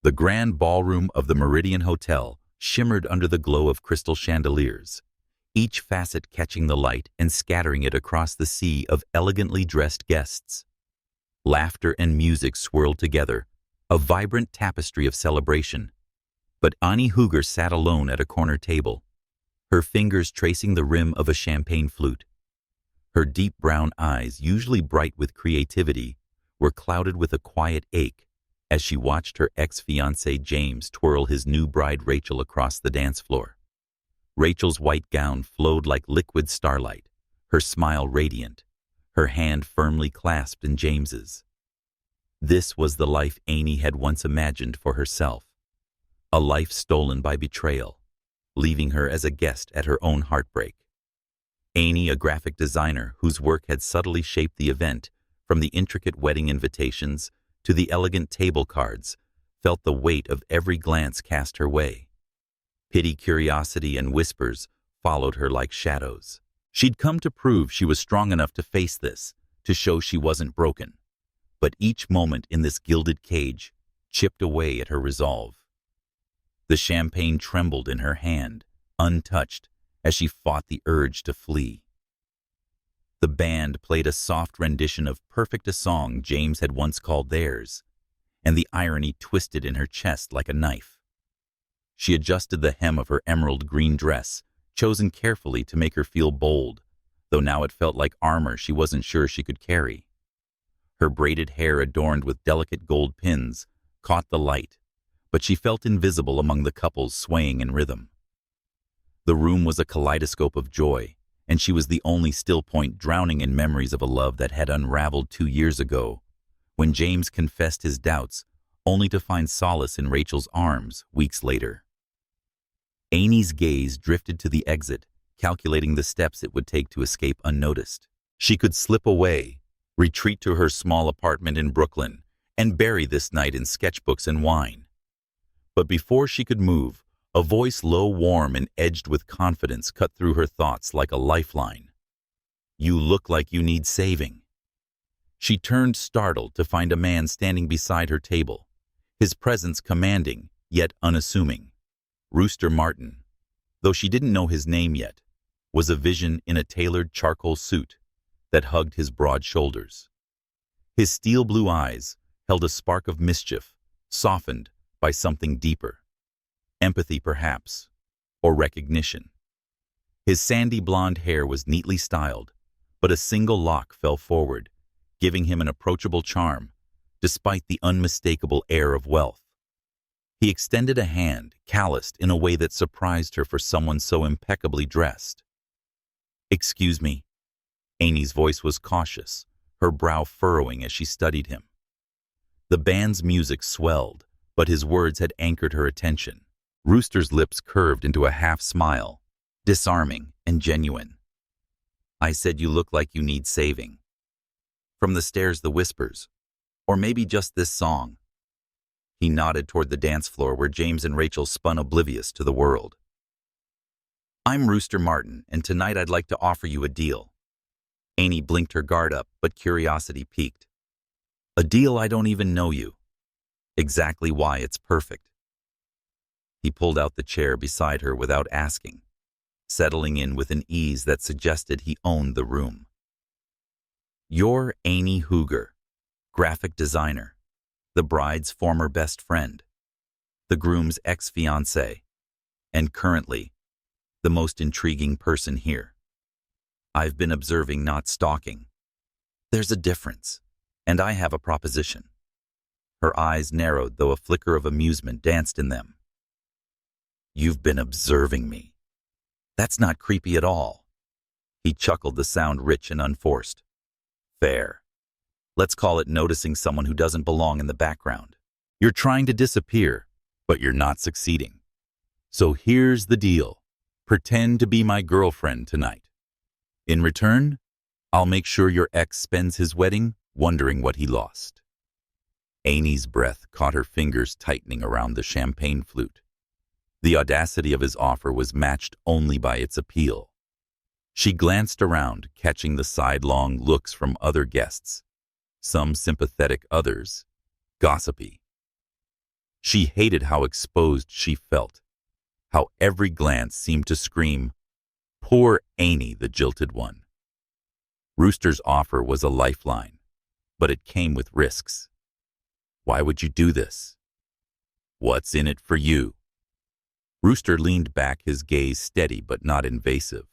The grand ballroom of the Meridian Hotel shimmered under the glow of crystal chandeliers, each facet catching the light and scattering it across the sea of elegantly dressed guests. Laughter and music swirled together, a vibrant tapestry of celebration. But Anie Hooger sat alone at a corner table, her fingers tracing the rim of a champagne flute. Her deep brown eyes, usually bright with creativity, were clouded with a quiet ache as she watched her ex-fiancé James twirl his new bride Rachel across the dance floor. Rachel's white gown flowed like liquid starlight, her smile radiant, her hand firmly clasped in James's. This was the life Anie had once imagined for herself, a life stolen by betrayal, leaving her as a guest at her own heartbreak. Anie, a graphic designer whose work had subtly shaped the event, from the intricate wedding invitations to the elegant table cards, felt the weight of every glance cast her way. Pity, curiosity, and whispers followed her like shadows. She'd come to prove she was strong enough to face this, to show she wasn't broken. But each moment in this gilded cage chipped away at her resolve. The champagne trembled in her hand, untouched, as she fought the urge to flee. The band played a soft rendition of Perfect, a song James had once called theirs, and the irony twisted in her chest like a knife. She adjusted the hem of her emerald green dress, chosen carefully to make her feel bold, though now it felt like armor she wasn't sure she could carry. Her braided hair, adorned with delicate gold pins, caught the light, but she felt invisible among the couples swaying in rhythm. The room was a kaleidoscope of joy, and she was the only still point drowning in memories of a love that had unraveled 2 years ago, when James confessed his doubts, only to find solace in Rachel's arms weeks later. Anie's gaze drifted to the exit, calculating the steps it would take to escape unnoticed. She could slip away, retreat to her small apartment in Brooklyn, and bury this night in sketchbooks and wine. But before she could move, a voice low, warm, and edged with confidence cut through her thoughts like a lifeline. "You look like you need saving." She turned startled to find a man standing beside her table, his presence commanding, yet unassuming. Rooster Martin, though she didn't know his name yet, was a vision in a tailored charcoal suit that hugged his broad shoulders. His steel blue eyes held a spark of mischief, softened by something deeper. Empathy, perhaps, or recognition. His sandy blonde hair was neatly styled, but a single lock fell forward, giving him an approachable charm, despite the unmistakable air of wealth. He extended a hand, calloused in a way that surprised her for someone so impeccably dressed. "Excuse me." Anie's voice was cautious, her brow furrowing as she studied him. The band's music swelled, but his words had anchored her attention. Rooster's lips curved into a half-smile, disarming and genuine. "I said you look like you need saving." From the stairs, the whispers. "Or maybe just this song." He nodded toward the dance floor where James and Rachel spun oblivious to the world. "I'm Rooster Martin, and tonight I'd like to offer you a deal." Anie blinked her guard up, but curiosity piqued. "A deal? I don't even know you." "Exactly why it's perfect." He pulled out the chair beside her without asking, settling in with an ease that suggested he owned the room. "You're Anie Hooger, graphic designer, the bride's former best friend, the groom's ex-fiancé, and currently the most intriguing person here. I've been observing, not stalking. There's a difference, and I have a proposition." Her eyes narrowed, though a flicker of amusement danced in them. "You've been observing me. That's not creepy at all." He chuckled, the sound rich and unforced. "Fair. Let's call it noticing someone who doesn't belong in the background. You're trying to disappear, but you're not succeeding. So here's the deal. Pretend to be my girlfriend tonight. In return, I'll make sure your ex spends his wedding wondering what he lost." Anie's breath caught her fingers tightening around the champagne flute. The audacity of his offer was matched only by its appeal. She glanced around, catching the sidelong looks from other guests, some sympathetic, others gossipy. She hated how exposed she felt, how every glance seemed to scream, "Poor Anie, the jilted one." Rooster's offer was a lifeline, but it came with risks. "Why would you do this? What's in it for you?" Rooster leaned back, his gaze steady but not invasive.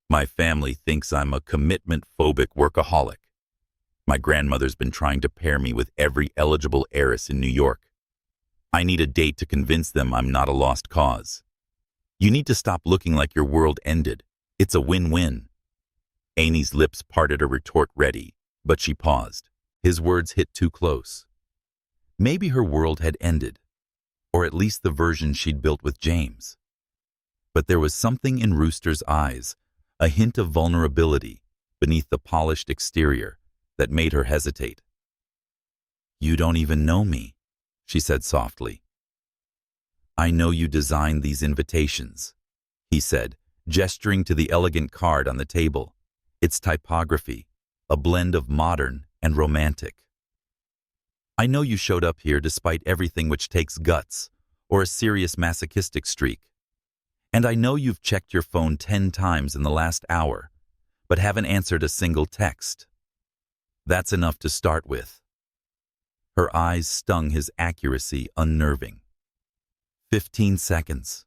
"My family thinks I'm a commitment-phobic workaholic. My grandmother's been trying to pair me with every eligible heiress in New York. I need a date to convince them I'm not a lost cause. You need to stop looking like your world ended. It's a win-win." Anie's lips parted, a retort ready, but she paused. His words hit too close. Maybe her world had ended, or at least the version she'd built with James. But there was something in Rooster's eyes, a hint of vulnerability beneath the polished exterior, that made her hesitate. "You don't even know me," she said softly. "I know you designed these invitations," he said, gesturing to the elegant card on the table, its typography, a blend of modern and romantic. "I know you showed up here despite everything, which takes guts or a serious masochistic streak. And I know you've checked your phone 10 times in the last hour, but haven't answered a single text. That's enough to start with." Her eyes stung his accuracy, unnerving. 15 seconds,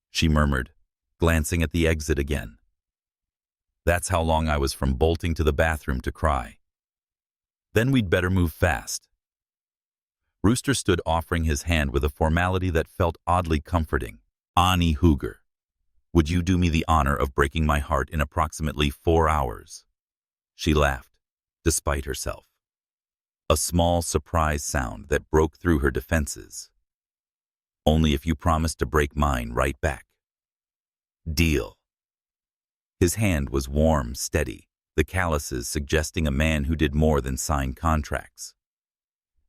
she murmured, glancing at the exit again. "That's how long I was from bolting to the bathroom to cry. Then we'd better move fast." Rooster stood, offering his hand with a formality that felt oddly comforting. "Anie Hooger, would you do me the honor of breaking my heart in approximately 4 hours?" She laughed, despite herself. A small surprise sound that broke through her defenses. "Only if you promise to break mine right back." "Deal." His hand was warm, steady, the calluses suggesting a man who did more than sign contracts.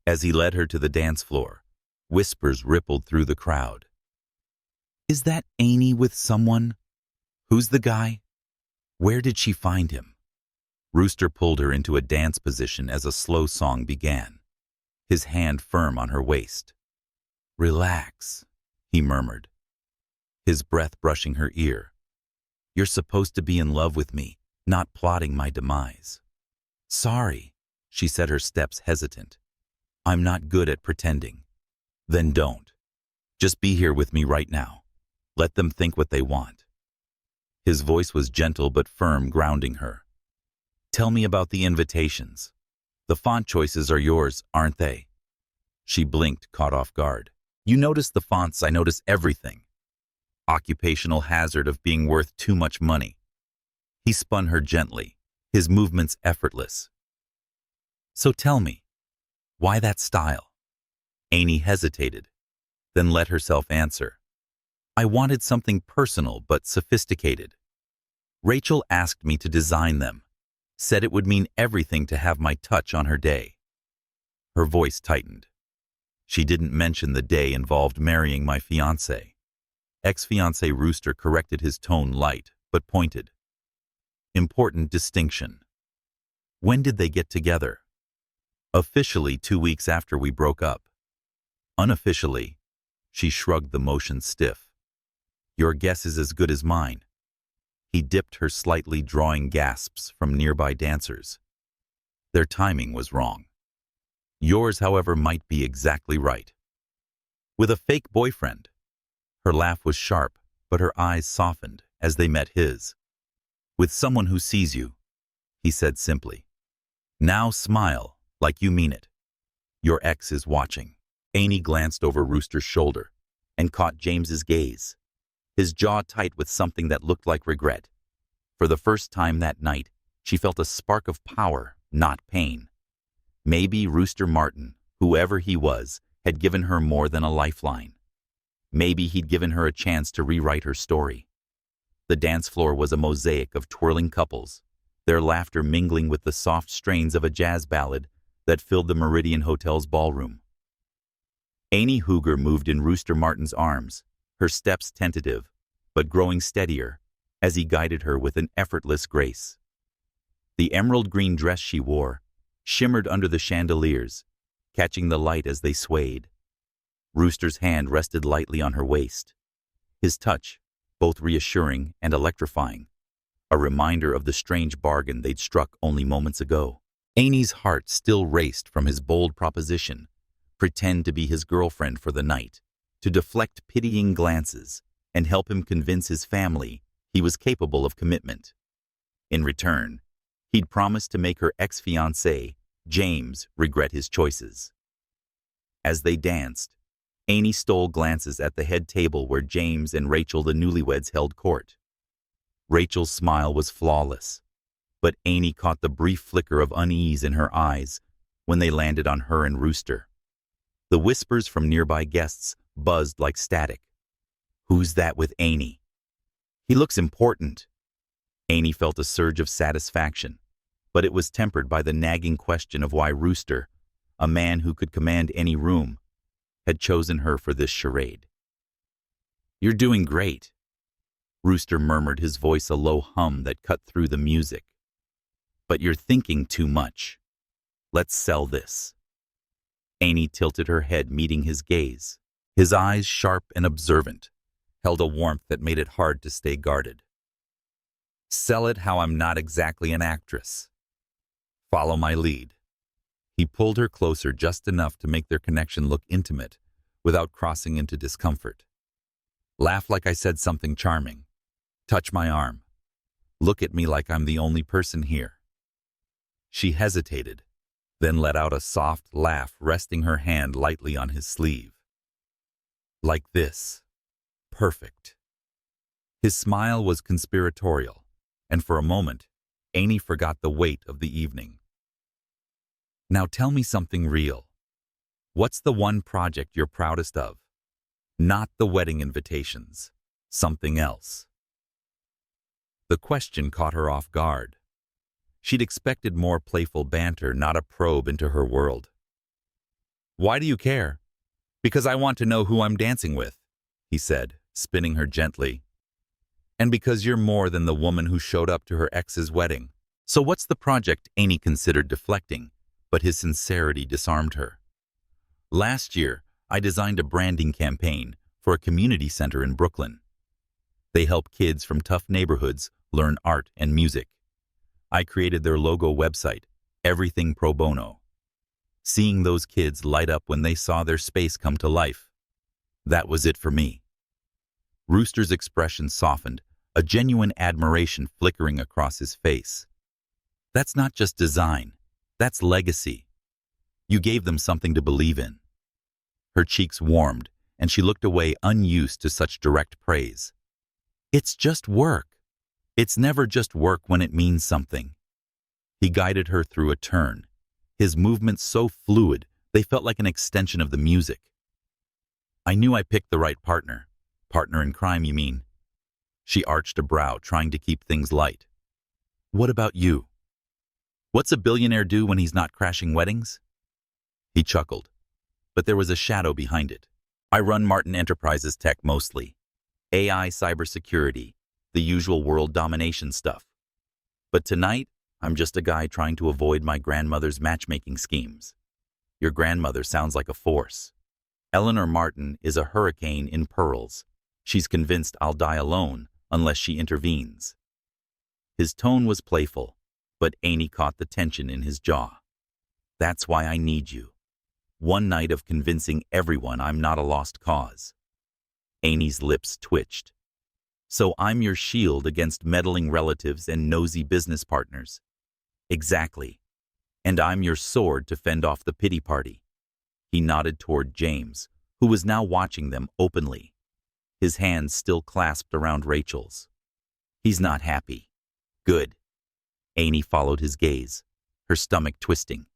As he led her to the dance floor, whispers rippled through the crowd. "Is that Anie with someone? Who's the guy? Where did she find him?" Rooster pulled her into a dance position as a slow song began, his hand firm on her waist. "Relax," he murmured, his breath brushing her ear. "You're supposed to be in love with me, not plotting my demise." "Sorry," she said, her steps hesitant. "I'm not good at pretending." "Then don't. Just be here with me right now. Let them think what they want." His voice was gentle but firm, grounding her. "Tell me about the invitations. The font choices are yours, aren't they?" She blinked, caught off guard. "You notice the fonts, I notice everything." Occupational hazard of being worth too much money. He spun her gently, his movements effortless. "So tell me, why that style?" Anie hesitated, then let herself answer. "I wanted something personal but sophisticated. Rachel asked me to design them, said it would mean everything to have my touch on her day." Her voice tightened. "She didn't mention the day involved marrying my fiancé." Ex-fiancé. Rooster corrected, his tone light but pointed. "Important distinction. When did they get together?" "Officially 2 weeks after we broke up. Unofficially," she shrugged, the motion stiff. "Your guess is as good as mine." He dipped her slightly, drawing gasps from nearby dancers. "Their timing was wrong. Yours, however, might be exactly right." "With a fake boyfriend." Her laugh was sharp, but her eyes softened as they met his. "With someone who sees you," he said simply. "Now smile, like you mean it. Your ex is watching." Anie glanced over Rooster's shoulder and caught James's gaze, his jaw tight with something that looked like regret. For the first time that night, she felt a spark of power, not pain. Maybe Rooster Martin, whoever he was, had given her more than a lifeline. Maybe he'd given her a chance to rewrite her story. The dance floor was a mosaic of twirling couples, their laughter mingling with the soft strains of a jazz ballad that filled the Meridian Hotel's ballroom. Anie Hooger moved in Rooster Martin's arms, her steps tentative, but growing steadier as he guided her with an effortless grace. The emerald green dress she wore shimmered under the chandeliers, catching the light as they swayed. Rooster's hand rested lightly on her waist. His touch, both reassuring and electrifying, a reminder of the strange bargain they'd struck only moments ago. Anie's heart still raced from his bold proposition, pretend to be his girlfriend for the night, to deflect pitying glances and help him convince his family he was capable of commitment. In return, he'd promised to make her ex-fiancé, James, regret his choices. As they danced, Anie stole glances at the head table where James and Rachel the newlyweds held court. Rachel's smile was flawless, but Anie caught the brief flicker of unease in her eyes when they landed on her and Rooster. The whispers from nearby guests buzzed like static. "Who's that with Anie? He looks important." Anie felt a surge of satisfaction, but it was tempered by the nagging question of why Rooster, a man who could command any room, had chosen her for this charade. "You're doing great," Rooster murmured, his voice a low hum that cut through the music. "But you're thinking too much. Let's sell this." Anie tilted her head, meeting his gaze. His eyes, sharp and observant, held a warmth that made it hard to stay guarded. "Sell it how I'm not exactly an actress. Follow my lead." He pulled her closer just enough to make their connection look intimate without crossing into discomfort. "Laugh like I said something charming. Touch my arm. Look at me like I'm the only person here." She hesitated, then let out a soft laugh, resting her hand lightly on his sleeve. "Like this. Perfect." His smile was conspiratorial, and for a moment, Anie forgot the weight of the evening. "Now tell me something real. What's the one project you're proudest of? Not the wedding invitations. Something else." The question caught her off guard. She'd expected more playful banter, not a probe into her world. "Why do you care?" "Because I want to know who I'm dancing with," he said, spinning her gently. "And because you're more than the woman who showed up to her ex's wedding." "So what's the project?" Anie considered deflecting, but his sincerity disarmed her. "Last year, I designed a branding campaign for a community center in Brooklyn. They help kids from tough neighborhoods learn art and music. I created their logo website, everything pro bono. Seeing those kids light up when they saw their space come to life, that was it for me." Rooster's expression softened, a genuine admiration flickering across his face. "That's not just design, that's legacy. You gave them something to believe in." Her cheeks warmed, and she looked away, unused to such direct praise. "It's just work. It's never just work when it means something." He guided her through a turn, his movements so fluid they felt like an extension of the music. "I knew I picked the right partner. Partner in crime, you mean?" She arched a brow, trying to keep things light. "What about you? What's a billionaire do when he's not crashing weddings?" He chuckled, but there was a shadow behind it. "I run Martin Enterprises tech mostly. AI, cybersecurity, the usual world domination stuff. But tonight, I'm just a guy trying to avoid my grandmother's matchmaking schemes." "Your grandmother sounds like a force." "Eleanor Martin is a hurricane in pearls. She's convinced I'll die alone unless she intervenes." His tone was playful, but Anie caught the tension in his jaw. "That's why I need you. One night of convincing everyone I'm not a lost cause." Anie's lips twitched. "So I'm your shield against meddling relatives and nosy business partners." "Exactly. And I'm your sword to fend off the pity party." He nodded toward James, who was now watching them openly, his hands still clasped around Rachel's. "He's not happy." "Good." Anie followed his gaze, her stomach twisting.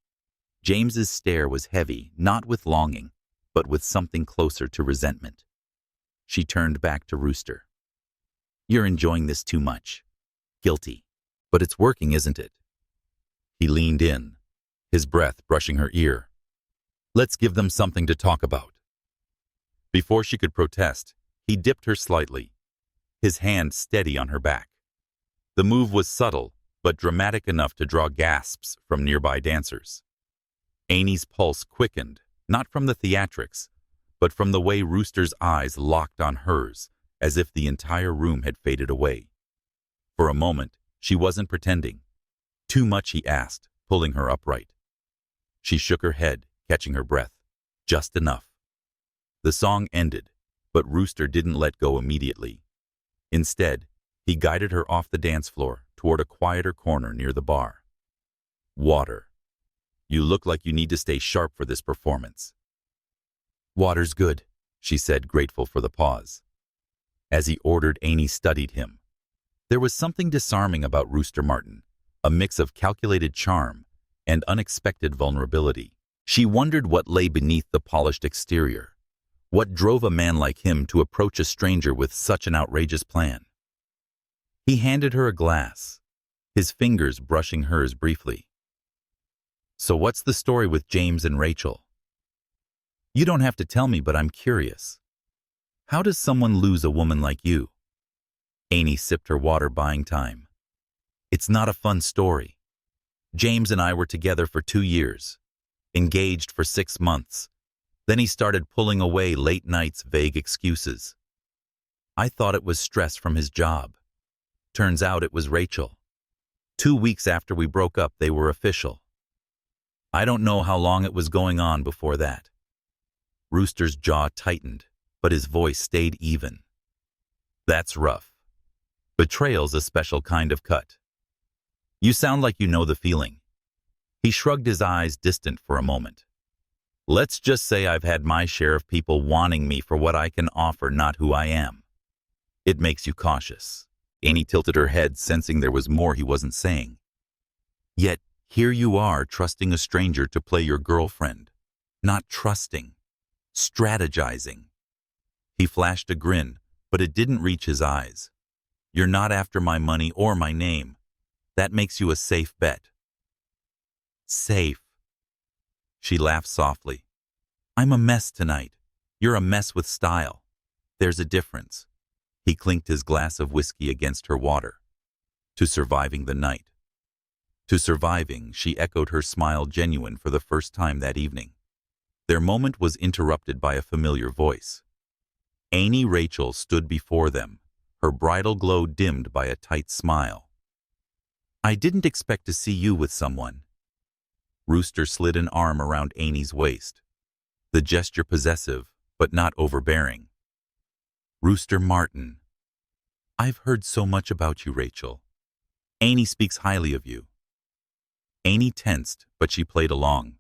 James's stare was heavy, not with longing, but with something closer to resentment. She turned back to Rooster. "You're enjoying this too much." "Guilty. But it's working, isn't it?" He leaned in, his breath brushing her ear. "Let's give them something to talk about." Before she could protest, he dipped her slightly, his hand steady on her back. The move was subtle, but dramatic enough to draw gasps from nearby dancers. Anie's pulse quickened, not from the theatrics, but from the way Rooster's eyes locked on hers, as if the entire room had faded away. For a moment, she wasn't pretending. Too much, he asked, pulling her upright. She shook her head, catching her breath. Just enough. The song ended, but Rooster didn't let go immediately. Instead, he guided her off the dance floor toward a quieter corner near the bar. Water. You look like you need to stay sharp for this performance. Water's good, she said, grateful for the pause. As he ordered, Anie studied him. There was something disarming about Rooster Martin, a mix of calculated charm and unexpected vulnerability. She wondered what lay beneath the polished exterior. What drove a man like him to approach a stranger with such an outrageous plan? He handed her a glass, his fingers brushing hers briefly. So what's the story with James and Rachel? You don't have to tell me, but I'm curious. How does someone lose a woman like you? Anie sipped her water, buying time. It's not a fun story. James and I were together for 2 years, engaged for 6 months. Then he started pulling away late nights, vague excuses. I thought it was stress from his job. Turns out it was Rachel. 2 weeks after we broke up, they were official. I don't know how long it was going on before that. Rooster's jaw tightened, but his voice stayed even. That's rough. Betrayal's a special kind of cut. You sound like you know the feeling. He shrugged his eyes, distant for a moment. Let's just say I've had my share of people wanting me for what I can offer, not who I am. It makes you cautious. Anie tilted her head, sensing there was more he wasn't saying. Yet, here you are, trusting a stranger to play your girlfriend. Not trusting. Strategizing. He flashed a grin, but it didn't reach his eyes. You're not after my money or my name. That makes you a safe bet. Safe. She laughed softly. I'm a mess tonight. You're a mess with style. There's a difference. He clinked his glass of whiskey against her water. To surviving the night. To surviving, she echoed, her smile genuine for the first time that evening. Their moment was interrupted by a familiar voice. Anie Rachel stood before them, her bridal glow dimmed by a tight smile. I didn't expect to see you with someone. Rooster slid an arm around Anie's waist, the gesture possessive, but not overbearing. Rooster Martin. I've heard so much about you, Rachel. Anie speaks highly of you. Anie tensed, but she played along.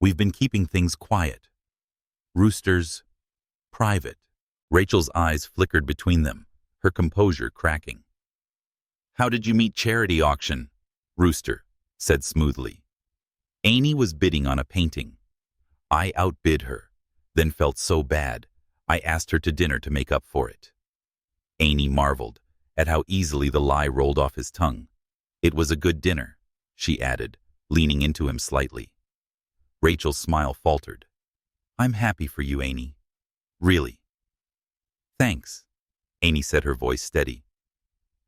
We've been keeping things quiet. Rooster's private. Rachel's eyes flickered between them, her composure cracking. How did you meet? Charity auction, Rooster said smoothly. Anie was bidding on a painting. I outbid her, then felt so bad, I asked her to dinner to make up for it. Anie marveled at how easily the lie rolled off his tongue. It was a good dinner, she added, leaning into him slightly. Rachel's smile faltered. I'm happy for you, Anie. Really? Thanks, Anie said, her voice steady.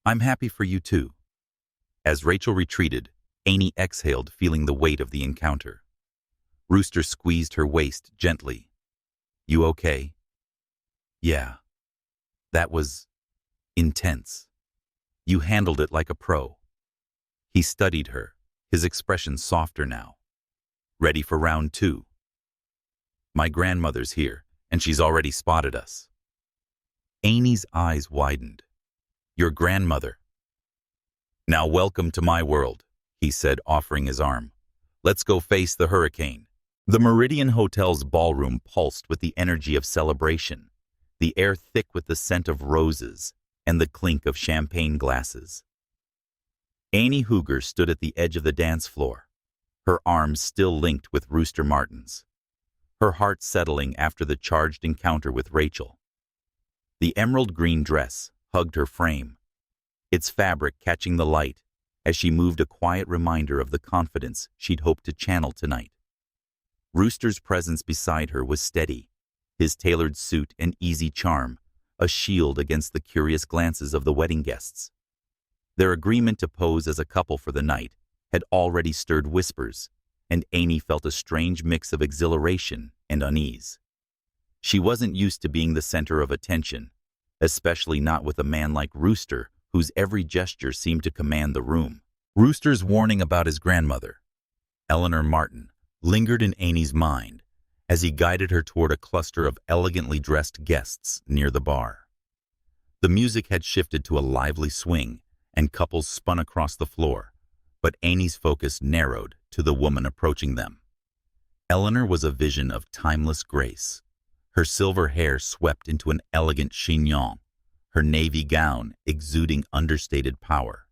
I'm happy for you too. As Rachel retreated, Anie exhaled, feeling the weight of the encounter. Rooster squeezed her waist gently. You okay? Yeah. That was intense. You handled it like a pro. He studied her, his expression softer now. Ready for round 2. My grandmother's here, and she's already spotted us. Anie's eyes widened. Your grandmother? Now welcome to my world, he said, offering his arm. Let's go face the hurricane. The Meridian Hotel's ballroom pulsed with the energy of celebration, the air thick with the scent of roses and the clink of champagne glasses. Anie Hooger stood at the edge of the dance floor, her arms still linked with Rooster Martin's, her heart settling after the charged encounter with Rachel. The emerald green dress hugged her frame, its fabric catching the light as she moved, a quiet reminder of the confidence she'd hoped to channel tonight. Rooster's presence beside her was steady, his tailored suit and easy charm, a shield against the curious glances of the wedding guests. Their agreement to pose as a couple for the night had already stirred whispers, and Anie felt a strange mix of exhilaration and unease. She wasn't used to being the center of attention, especially not with a man like Rooster, whose every gesture seemed to command the room. Rooster's warning about his grandmother, Eleanor Martin, lingered in Anie's mind as he guided her toward a cluster of elegantly dressed guests near the bar. The music had shifted to a lively swing, and couples spun across the floor, but Anie's focus narrowed to the woman approaching them. Eleanor was a vision of timeless grace. Her silver hair swept into an elegant chignon, her navy gown exuding understated power.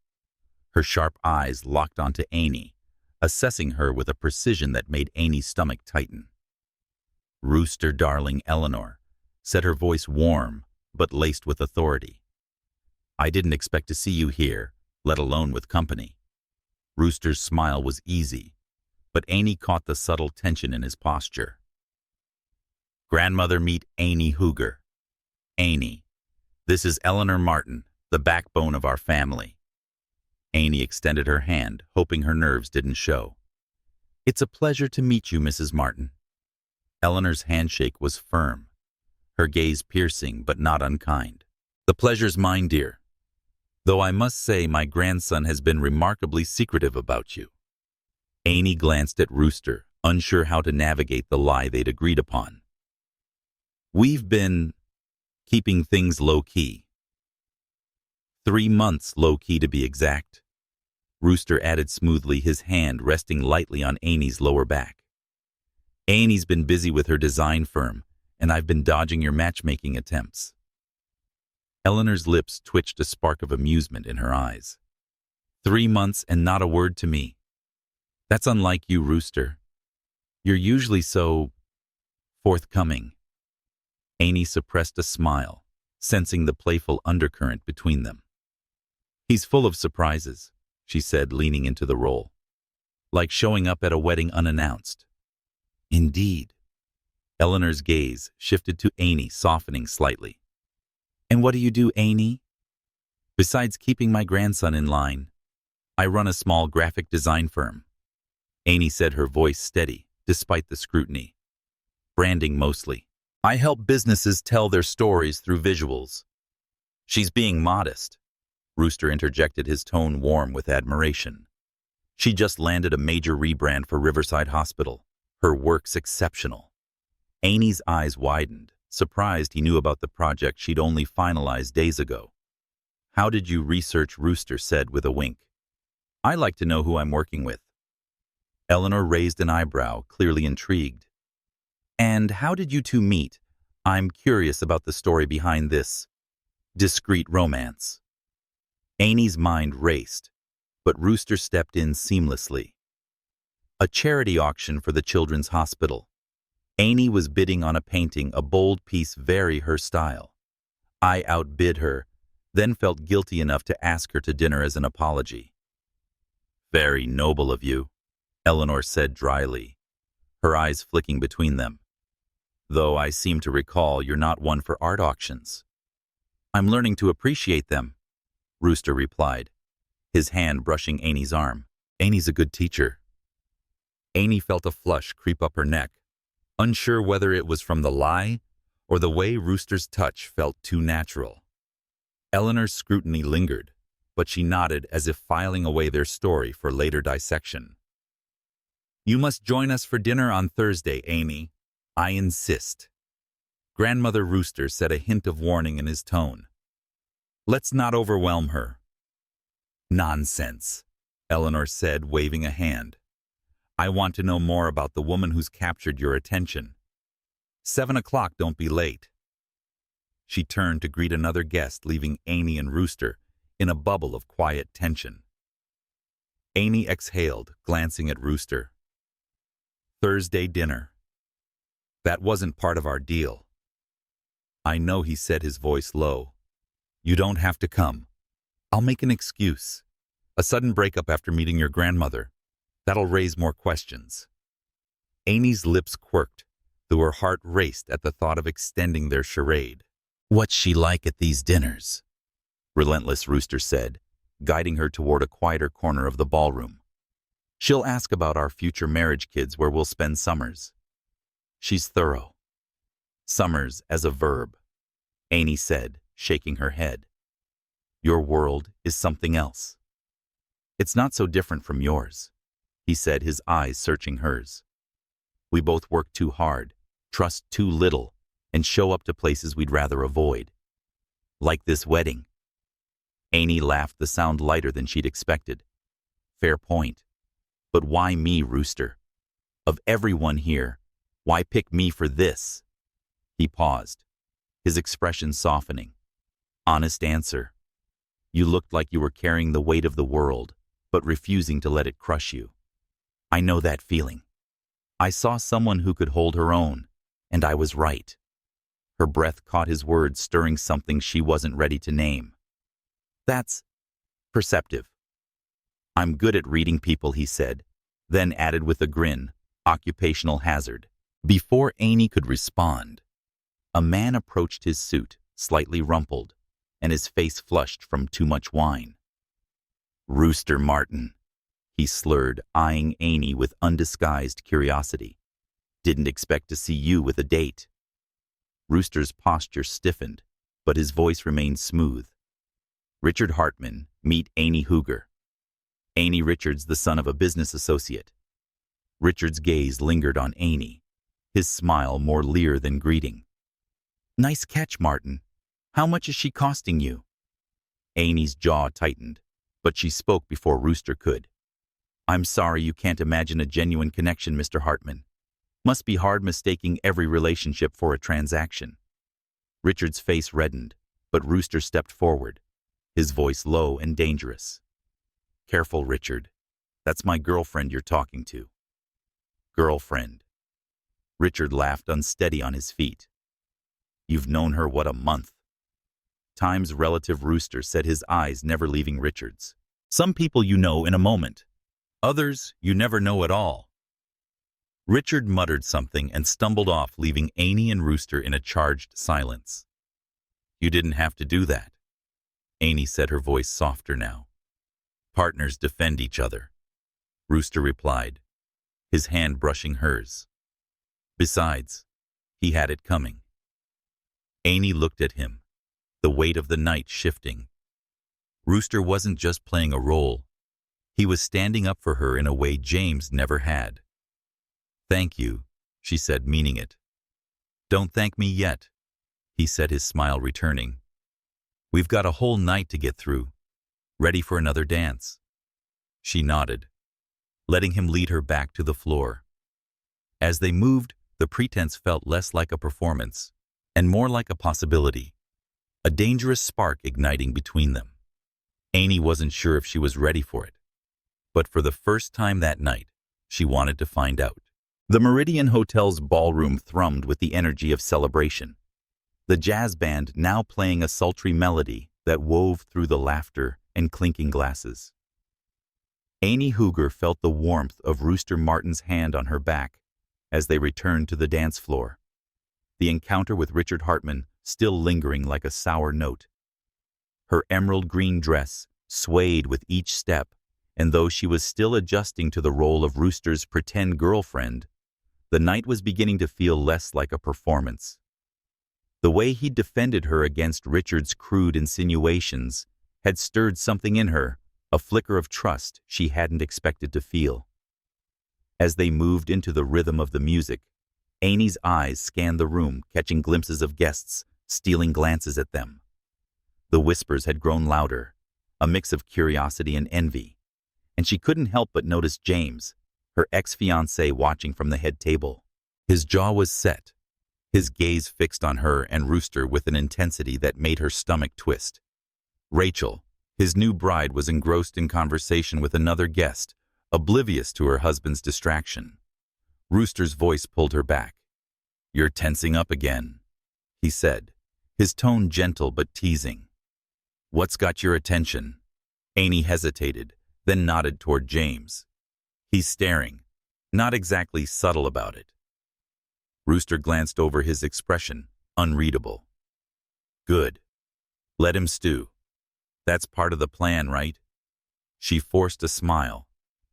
Her sharp eyes locked onto Anie, assessing her with a precision that made Anie's stomach tighten. "Rooster, darling Eleanor," said her voice warm but laced with authority. "I didn't expect to see you here, let alone with company." Rooster's smile was easy, but Anie caught the subtle tension in his posture. "Grandmother, meet Anie Hooger." "Anie, this is Eleanor Martin, the backbone of our family." Anie extended her hand, hoping her nerves didn't show. "It's a pleasure to meet you, Mrs. Martin." Eleanor's handshake was firm, her gaze piercing but not unkind. "The pleasure's mine, dear. Though I must say my grandson has been remarkably secretive about you." Anie glanced at Rooster, unsure how to navigate the lie they'd agreed upon. "We've been keeping things low-key." 3 months low-key to be exact. Rooster added smoothly, his hand resting lightly on Anie's lower back. "Anie's been busy with her design firm, and I've been dodging your matchmaking attempts." Eleanor's lips twitched, a spark of amusement in her eyes. 3 months and not a word to me. That's unlike you, Rooster. You're usually so forthcoming." Anie suppressed a smile, sensing the playful undercurrent between them. "He's full of surprises," she said, leaning into the role. "Like showing up at a wedding unannounced." "Indeed." Eleanor's gaze shifted to Anie, softening slightly. "And what do you do, Anie?" "Besides keeping my grandson in line, I run a small graphic design firm." Anie said, her voice steady, despite the scrutiny. "Branding mostly. I help businesses tell their stories through visuals." "She's being modest." Rooster interjected, his tone warm with admiration. "She just landed a major rebrand for Riverside Hospital. Her work's exceptional." Anie's eyes widened, surprised he knew about the project she'd only finalized days ago. "How did you research?" Rooster said with a wink. "I like to know who I'm working with." Eleanor raised an eyebrow, clearly intrigued. "And how did you two meet? I'm curious about the story behind this discreet romance." Anie's mind raced, but Rooster stepped in seamlessly. "A charity auction for the Children's Hospital. Anie was bidding on a painting, a bold piece very her style. I outbid her, then felt guilty enough to ask her to dinner as an apology." "Very noble of you," Eleanor said dryly, her eyes flicking between them. "Though I seem to recall you're not one for art auctions." "I'm learning to appreciate them," Rooster replied, his hand brushing Anie's arm. "Anie's a good teacher." Anie felt a flush creep up her neck, unsure whether it was from the lie or the way Rooster's touch felt too natural. Eleanor's scrutiny lingered, but she nodded as if filing away their story for later dissection. "You must join us for dinner on Thursday, Anie. I insist." Grandmother Rooster said, a hint of warning in his tone. "Let's not overwhelm her." "Nonsense," Eleanor said, waving a hand. "I want to know more about the woman who's captured your attention. 7 o'clock, don't be late." She turned to greet another guest, leaving Anie and Rooster in a bubble of quiet tension. Anie exhaled, glancing at Rooster. "Thursday dinner. That wasn't part of our deal." "I know," he said, his voice low. "You don't have to come. I'll make an excuse. A sudden breakup after meeting your grandmother. That'll raise more questions." Anie's lips quirked, though her heart raced at the thought of extending their charade. "What's she like at these dinners?" Relentless Rooster said, guiding her toward a quieter corner of the ballroom. "She'll ask about our future marriage, kids, where we'll spend summers. She's thorough." Summers as a verb, Anie said, shaking her head. Your world is something else. It's not so different from yours, he said, his eyes searching hers. We both work too hard, trust too little, and show up to places we'd rather avoid. Like this wedding. Anie laughed, the sound lighter than she'd expected. Fair point. But why me, Rooster? Of everyone here, why pick me for this? He paused, his expression softening. Honest answer. You looked like you were carrying the weight of the world, but refusing to let it crush you. I know that feeling. I saw someone who could hold her own, and I was right. Her breath caught his words, stirring something she wasn't ready to name. That's perceptive. I'm good at reading people, he said, then added with a grin, occupational hazard. Before Anie could respond, a man approached his suit, slightly rumpled, and his face flushed from too much wine. Rooster Martin, he slurred, eyeing Anie with undisguised curiosity. Didn't expect to see you with a date. Rooster's posture stiffened, but his voice remained smooth. Richard Hartman, meet Anie Hooger. Anie Richards, the son of a business associate. Richard's gaze lingered on Anie, his smile more leer than greeting. Nice catch, Martin. How much is she costing you? Anie's jaw tightened, but she spoke before Rooster could. I'm sorry you can't imagine a genuine connection, Mr. Hartman. Must be hard mistaking every relationship for a transaction. Richard's face reddened, but Rooster stepped forward, his voice low and dangerous. Careful, Richard. That's my girlfriend you're talking to. Girlfriend. Richard laughed, unsteady on his feet. You've known her, what, a month? Time's relative, Rooster said, his eyes never leaving Richard's. Some people you know in a moment. Others you never know at all. Richard muttered something and stumbled off, leaving Anie and Rooster in a charged silence. You didn't have to do that, Anie said, her voice softer now. Partners defend each other, Rooster replied, his hand brushing hers. Besides, he had it coming. Anie looked at him, the weight of the night shifting. Rooster wasn't just playing a role. He was standing up for her in a way James never had. Thank you, she said, meaning it. Don't thank me yet, he said, his smile returning. We've got a whole night to get through. Ready for another dance? She nodded, letting him lead her back to the floor. As they moved, the pretense felt less like a performance and more like a possibility, a dangerous spark igniting between them. Anie wasn't sure if she was ready for it, but for the first time that night, she wanted to find out. The Meridian Hotel's ballroom thrummed with the energy of celebration, the jazz band now playing a sultry melody that wove through the laughter and clinking glasses. Anie Hooger felt the warmth of Rooster Martin's hand on her back as they returned to the dance floor, the encounter with Richard Hartman still lingering like a sour note. Her emerald green dress swayed with each step, and though she was still adjusting to the role of Rooster's pretend girlfriend, the night was beginning to feel less like a performance. The way he defended her against Richard's crude insinuations had stirred something in her, a flicker of trust she hadn't expected to feel. As they moved into the rhythm of the music, Anie's eyes scanned the room, catching glimpses of guests, stealing glances at them. The whispers had grown louder, a mix of curiosity and envy, and she couldn't help but notice James, her ex-fiancé, watching from the head table. His jaw was set, his gaze fixed on her and Rooster with an intensity that made her stomach twist. Rachel, his new bride, was engrossed in conversation with another guest, oblivious to her husband's distraction. Rooster's voice pulled her back. You're tensing up again, he said, his tone gentle but teasing. What's got your attention? Anie hesitated, then nodded toward James. He's staring, not exactly subtle about it. Rooster glanced over his expression, unreadable. Good. Let him stew. That's part of the plan, right? She forced a smile,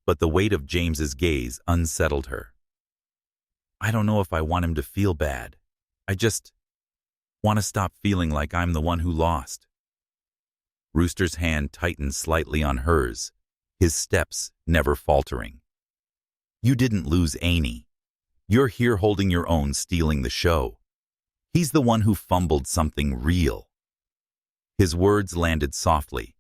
but the weight of James's gaze unsettled her. I don't know if I want him to feel bad, I just want to stop feeling like I'm the one who lost." Rooster's hand tightened slightly on hers, his steps never faltering. "You didn't lose Anie. You're here holding your own, stealing the show. He's the one who fumbled something real." His words landed softly,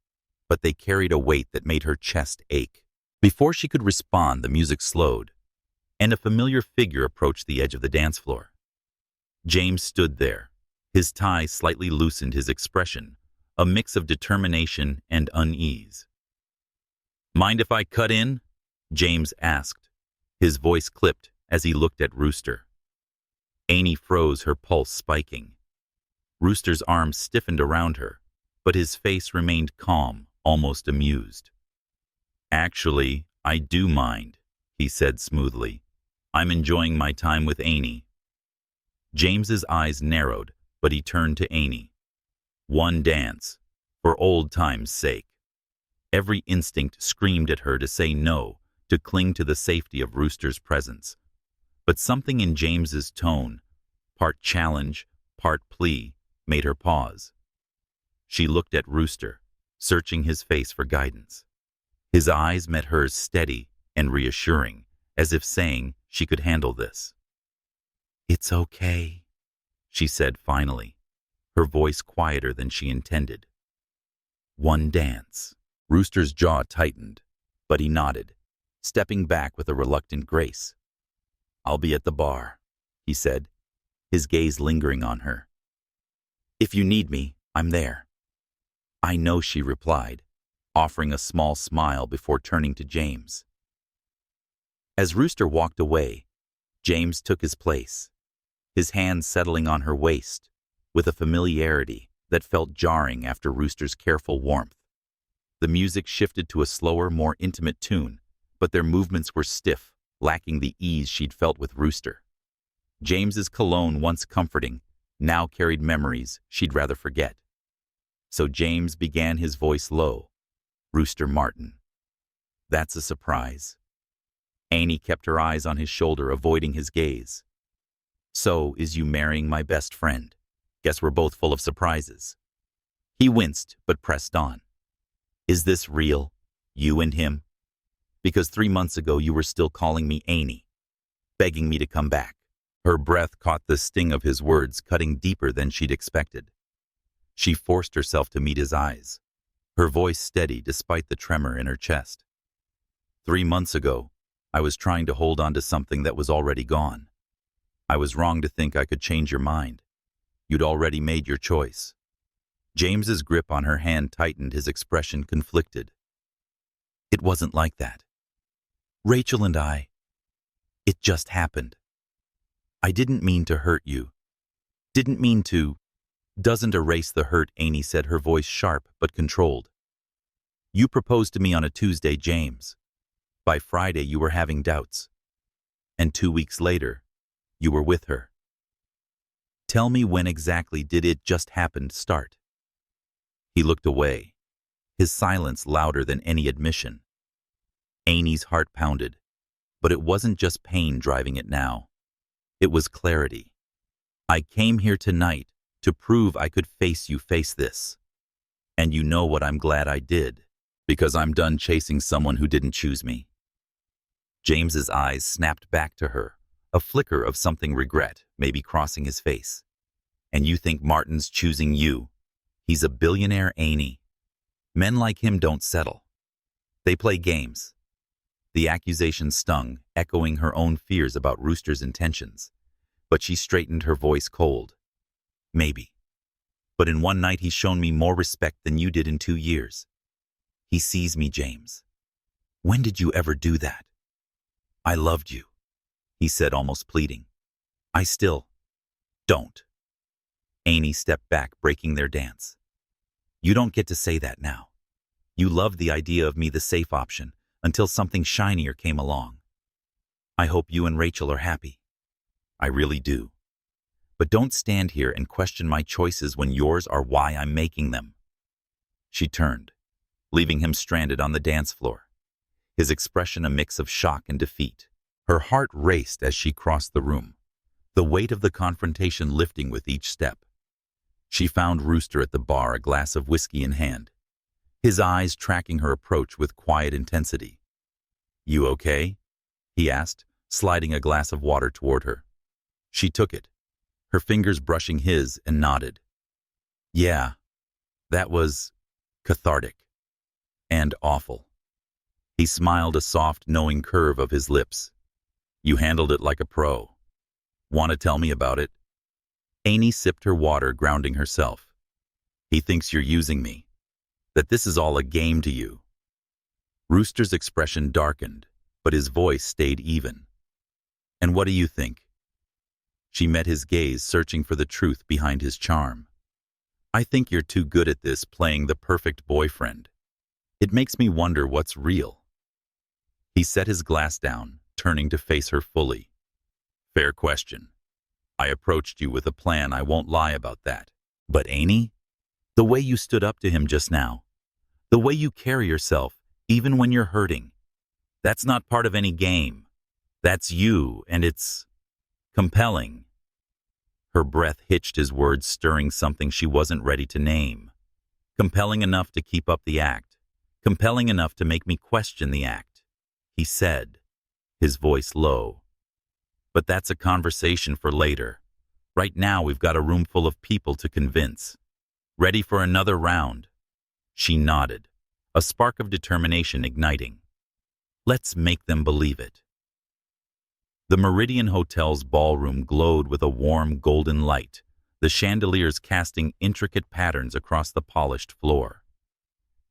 but they carried a weight that made her chest ache. Before she could respond, the music slowed, and a familiar figure approached the edge of the dance floor. James stood there, his tie slightly loosened, his expression a mix of determination and unease. "Mind if I cut in?" James asked. His voice clipped as he looked at Rooster. Anie froze, her pulse spiking. Rooster's arms stiffened around her, but his face remained calm, almost amused. "Actually, I do mind," he said smoothly. "I'm enjoying my time with Anie." James's eyes narrowed, but he turned to Anie. "One dance, for old time's sake." Every instinct screamed at her to say no, to cling to the safety of Rooster's presence. But something in James's tone, part challenge, part plea, made her pause. She looked at Rooster, searching his face for guidance. His eyes met hers, steady and reassuring, as if saying she could handle this. "It's okay," she said finally, her voice quieter than she intended. "One dance." Rooster's jaw tightened, but he nodded, stepping back with a reluctant grace. "I'll be at the bar," he said, his gaze lingering on her. "If you need me, I'm there." "I know," she replied, offering a small smile before turning to James. As Rooster walked away, James took his place, his hand settling on her waist, with a familiarity that felt jarring after Rooster's careful warmth. The music shifted to a slower, more intimate tune, but their movements were stiff, lacking the ease she'd felt with Rooster. James's cologne, once comforting, now carried memories she'd rather forget. So James began, his voice low. "Rooster Martin." "That's a surprise." Anie kept her eyes on his shoulder, avoiding his gaze. "So, is you marrying my best friend? Guess we're both full of surprises." He winced, but pressed on. "Is this real? You and him? Because 3 months ago you were still calling me Anie, begging me to come back." Her breath caught the sting of his words, cutting deeper than she'd expected. She forced herself to meet his eyes, her voice steady despite the tremor in her chest. 3 months ago, I was trying to hold on to something that was already gone. I was wrong to think I could change your mind. You'd already made your choice." James's grip on her hand tightened, his expression conflicted. "It wasn't like that. Rachel and it just happened. I didn't mean to hurt you. Didn't mean to." "Doesn't erase the hurt," Anie said, her voice sharp but controlled. "You proposed to me on a Tuesday, James. By Friday you were having doubts. And 2 weeks later, you were with her. Tell me, when exactly did it just happened start?" He looked away, his silence louder than any admission. Anie's heart pounded, but it wasn't just pain driving it now. It was clarity. "I came here tonight to prove I could face this. And you know what, I'm glad I did, because I'm done chasing someone who didn't choose me." James's eyes snapped back to her, a flicker of something regret maybe crossing his face. "And you think Martin's choosing you? He's a billionaire, Anie. Men like him don't settle. They play games." The accusation stung, echoing her own fears about Rooster's intentions, but she straightened, her voice cold. "Maybe. But in one night he's shown me more respect than you did in 2 years. He sees me, James. When did you ever do that?" "I loved you," he said, almost pleading. "I still don't." Anie stepped back, breaking their dance. "You don't get to say that now. You loved the idea of me, the safe option, until something shinier came along. I hope you and Rachel are happy. I really do. But don't stand here and question my choices when yours are why I'm making them." She turned, leaving him stranded on the dance floor, his expression a mix of shock and defeat. Her heart raced as she crossed the room, the weight of the confrontation lifting with each step. She found Rooster at the bar, a glass of whiskey in hand, his eyes tracking her approach with quiet intensity. "You okay?" he asked, sliding a glass of water toward her. She took it, her fingers brushing his, and nodded. "Yeah, that was cathartic and awful." He smiled, a soft, knowing curve of his lips. "You handled it like a pro. Want to tell me about it?" Anie sipped her water, grounding herself. "He thinks you're using me, that this is all a game to you." Rooster's expression darkened, but his voice stayed even. "And what do you think?" She met his gaze, searching for the truth behind his charm. "I think you're too good at this, playing the perfect boyfriend. It makes me wonder what's real." He set his glass down, turning to face her fully. "Fair question. I approached you with a plan, I won't lie about that. But Anie, the way you stood up to him just now, the way you carry yourself, even when you're hurting, that's not part of any game. That's you, and it's compelling." Her breath hitched his words, stirring something she wasn't ready to name. "Compelling enough to keep up the act. Compelling enough to make me question the act," he said, his voice low. "But that's a conversation for later. Right now we've got a room full of people to convince. Ready for another round?" She nodded, a spark of determination igniting. "Let's make them believe it." The Meridian Hotel's ballroom glowed with a warm golden light, the chandeliers casting intricate patterns across the polished floor.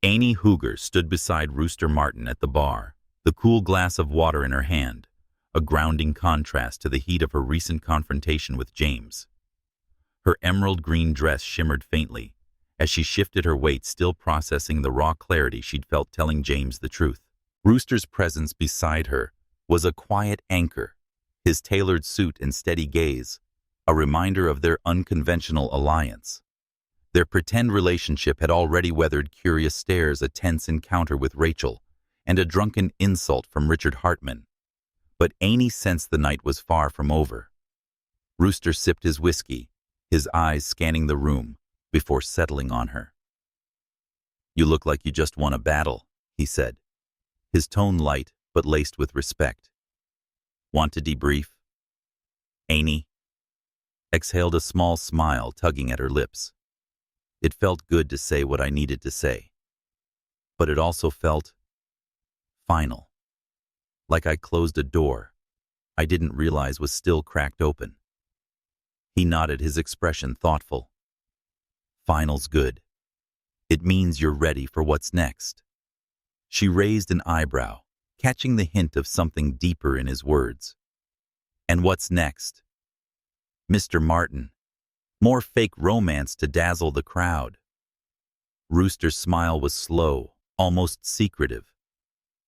Anie Hooger stood beside Rooster Martin at the bar, the cool glass of water in her hand, a grounding contrast to the heat of her recent confrontation with James. Her emerald green dress shimmered faintly as she shifted her weight, still processing the raw clarity she'd felt telling James the truth. Rooster's presence beside her was a quiet anchor, his tailored suit and steady gaze, a reminder of their unconventional alliance. Their pretend relationship had already weathered curious stares, a tense encounter with Rachel, and a drunken insult from Richard Hartman. But Anie sensed the night was far from over. Rooster sipped his whiskey, his eyes scanning the room before settling on her. "You look like you just won a battle," he said, his tone light but laced with respect. "Want to debrief?" Anie exhaled a small smile, tugging at her lips. It felt good to say what I needed to say, but it also felt final. Like I closed a door I didn't realize was still cracked open. He nodded, his expression thoughtful. "Final's good. It means you're ready for what's next." She raised an eyebrow, catching the hint of something deeper in his words. "And what's next?" "Mr. Martin. More fake romance to dazzle the crowd." Rooster's smile was slow, almost secretive.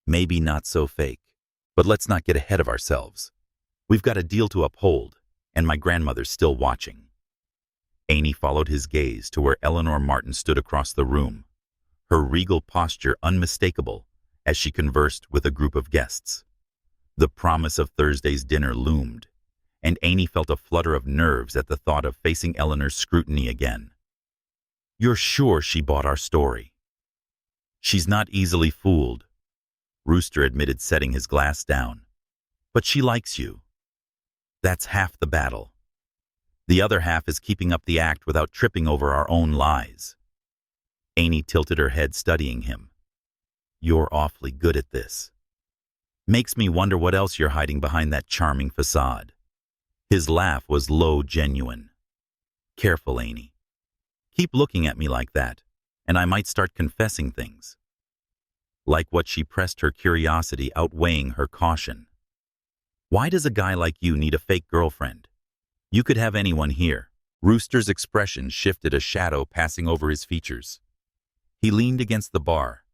"Maybe not so fake, but let's not get ahead of ourselves. We've got a deal to uphold, and my grandmother's still watching." Anie followed his gaze to where Eleanor Martin stood across the room, her regal posture unmistakable as she conversed with a group of guests. The promise of Thursday's dinner loomed, and Anie felt a flutter of nerves at the thought of facing Eleanor's scrutiny again. "You're sure she bought our story?" "She's not easily fooled," Rooster admitted, setting his glass down. "But she likes you. That's half the battle. The other half is keeping up the act without tripping over our own lies." Anie tilted her head, studying him. "You're awfully good at this. Makes me wonder what else you're hiding behind that charming facade." His laugh was low, genuine. "Careful, Anie. Keep looking at me like that, and I might start confessing things." Like what she pressed, her curiosity outweighing her caution. "Why does a guy like you need a fake girlfriend? You could have anyone here." Rooster's expression shifted, a shadow passing over his features. He leaned against the bar,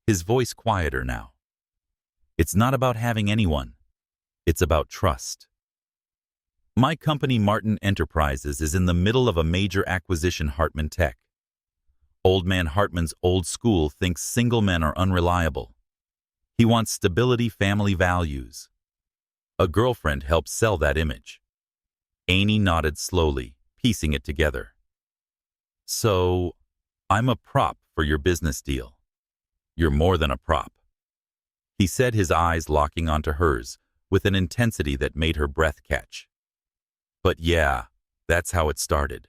his voice quieter now. "It's not about having anyone. It's about trust. My company, Martin Enterprises, is in the middle of a major acquisition, Hartman Tech. Old man Hartman's old school thinks single men are unreliable. He wants stability, family values. A girlfriend helps sell that image. Anie nodded slowly, piecing it together. So, I'm a prop for your business deal. You're more than a prop. He said, his eyes locking onto hers with an intensity that made her breath catch. But yeah, that's how it started.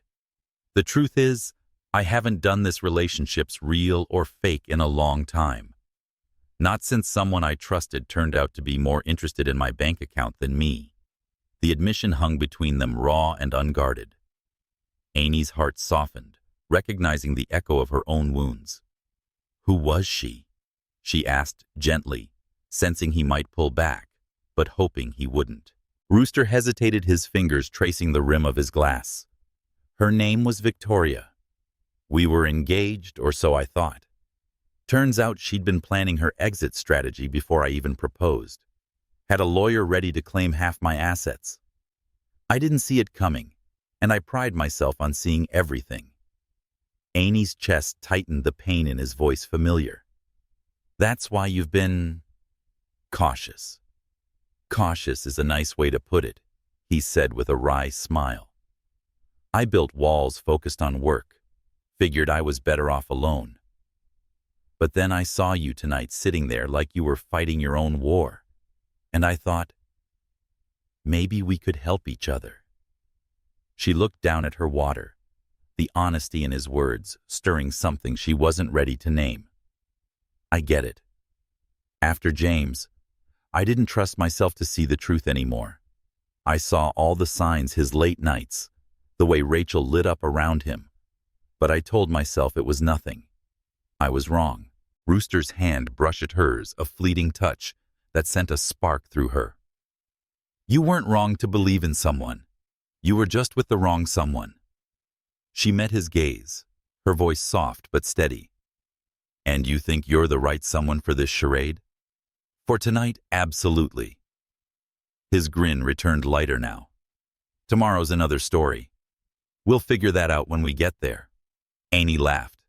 The truth is, I haven't done this relationship's real or fake in a long time. Not since someone I trusted turned out to be more interested in my bank account than me. The admission hung between them raw and unguarded. Anie's heart softened, recognizing the echo of her own wounds. Who was she? She asked gently, sensing he might pull back, but hoping he wouldn't. Rooster hesitated, his fingers tracing the rim of his glass. Her name was Victoria. We were engaged, or so I thought. Turns out she'd been planning her exit strategy before I even proposed. Had a lawyer ready to claim half my assets. I didn't see it coming, and I pride myself on seeing everything. Anie's chest tightened, the pain in his voice familiar. That's why you've been cautious. Cautious is a nice way to put it, he said with a wry smile. I built walls focused on work, figured I was better off alone. But then I saw you tonight sitting there like you were fighting your own war, and I thought, maybe we could help each other. She looked down at her water, the honesty in his words stirring something she wasn't ready to name. I get it. After James, I didn't trust myself to see the truth anymore. I saw all the signs, his late nights, the way Rachel lit up around him. But I told myself it was nothing. I was wrong. Rooster's hand brushed at hers, a fleeting touch that sent a spark through her. You weren't wrong to believe in someone. You were just with the wrong someone. She met his gaze, her voice soft but steady. And you think you're the right someone for this charade? For tonight, absolutely. His grin returned lighter now. Tomorrow's another story. We'll figure that out when we get there. Anie laughed,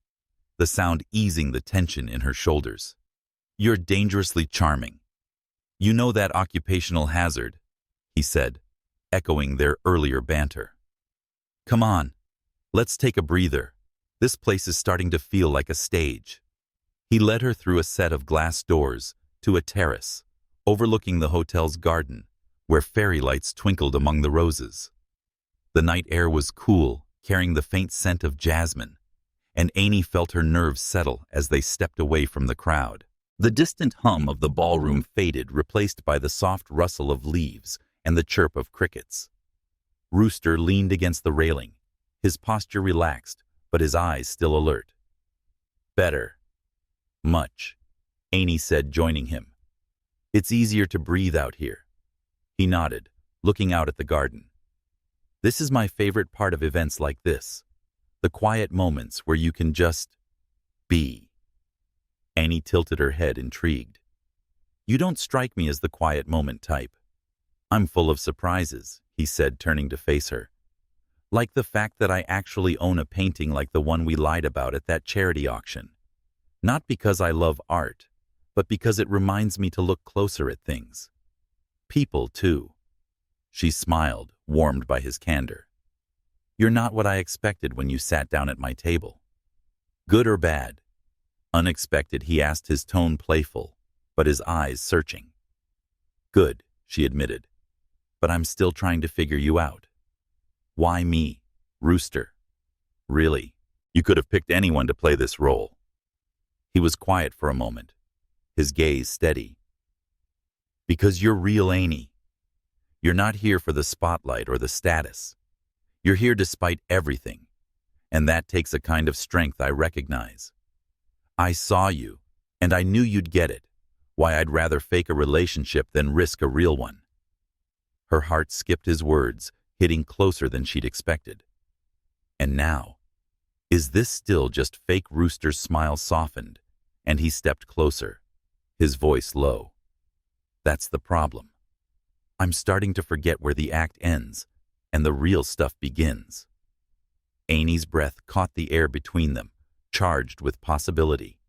the sound easing the tension in her shoulders. You're dangerously charming. You know that occupational hazard, he said, echoing their earlier banter. Come on, let's take a breather. This place is starting to feel like a stage. He led her through a set of glass doors to a terrace, overlooking the hotel's garden, where fairy lights twinkled among the roses. The night air was cool, carrying the faint scent of jasmine, and Anie felt her nerves settle as they stepped away from the crowd. The distant hum of the ballroom faded, replaced by the soft rustle of leaves and the chirp of crickets. Rooster leaned against the railing, his posture relaxed, but his eyes still alert. Better. Much, Anie said, joining him. It's easier to breathe out here. He nodded, looking out at the garden. This is my favorite part of events like this, the quiet moments where you can just be. Anie tilted her head, intrigued. You don't strike me as the quiet moment type. I'm full of surprises, he said, turning to face her. Like the fact that I actually own a painting like the one we lied about at that charity auction. Not because I love art, but because it reminds me to look closer at things. People, too. She smiled, warmed by his candor. You're not what I expected when you sat down at my table. Good or bad? Unexpected, he asked, his tone playful, but his eyes searching. Good, she admitted, but I'm still trying to figure you out. Why me, Rooster? Really, you could have picked anyone to play this role. He was quiet for a moment, his gaze steady. Because you're real, Anie. You're not here for the spotlight or the status. You're here despite everything, and that takes a kind of strength I recognize. I saw you, and I knew you'd get it, why I'd rather fake a relationship than risk a real one. Her heart skipped his words, hitting closer than she'd expected. And now, is this still just fake? Rooster's smile softened, and he stepped closer, his voice low. That's the problem. I'm starting to forget where the act ends and the real stuff begins. Anie's breath caught the air between them, charged with possibility.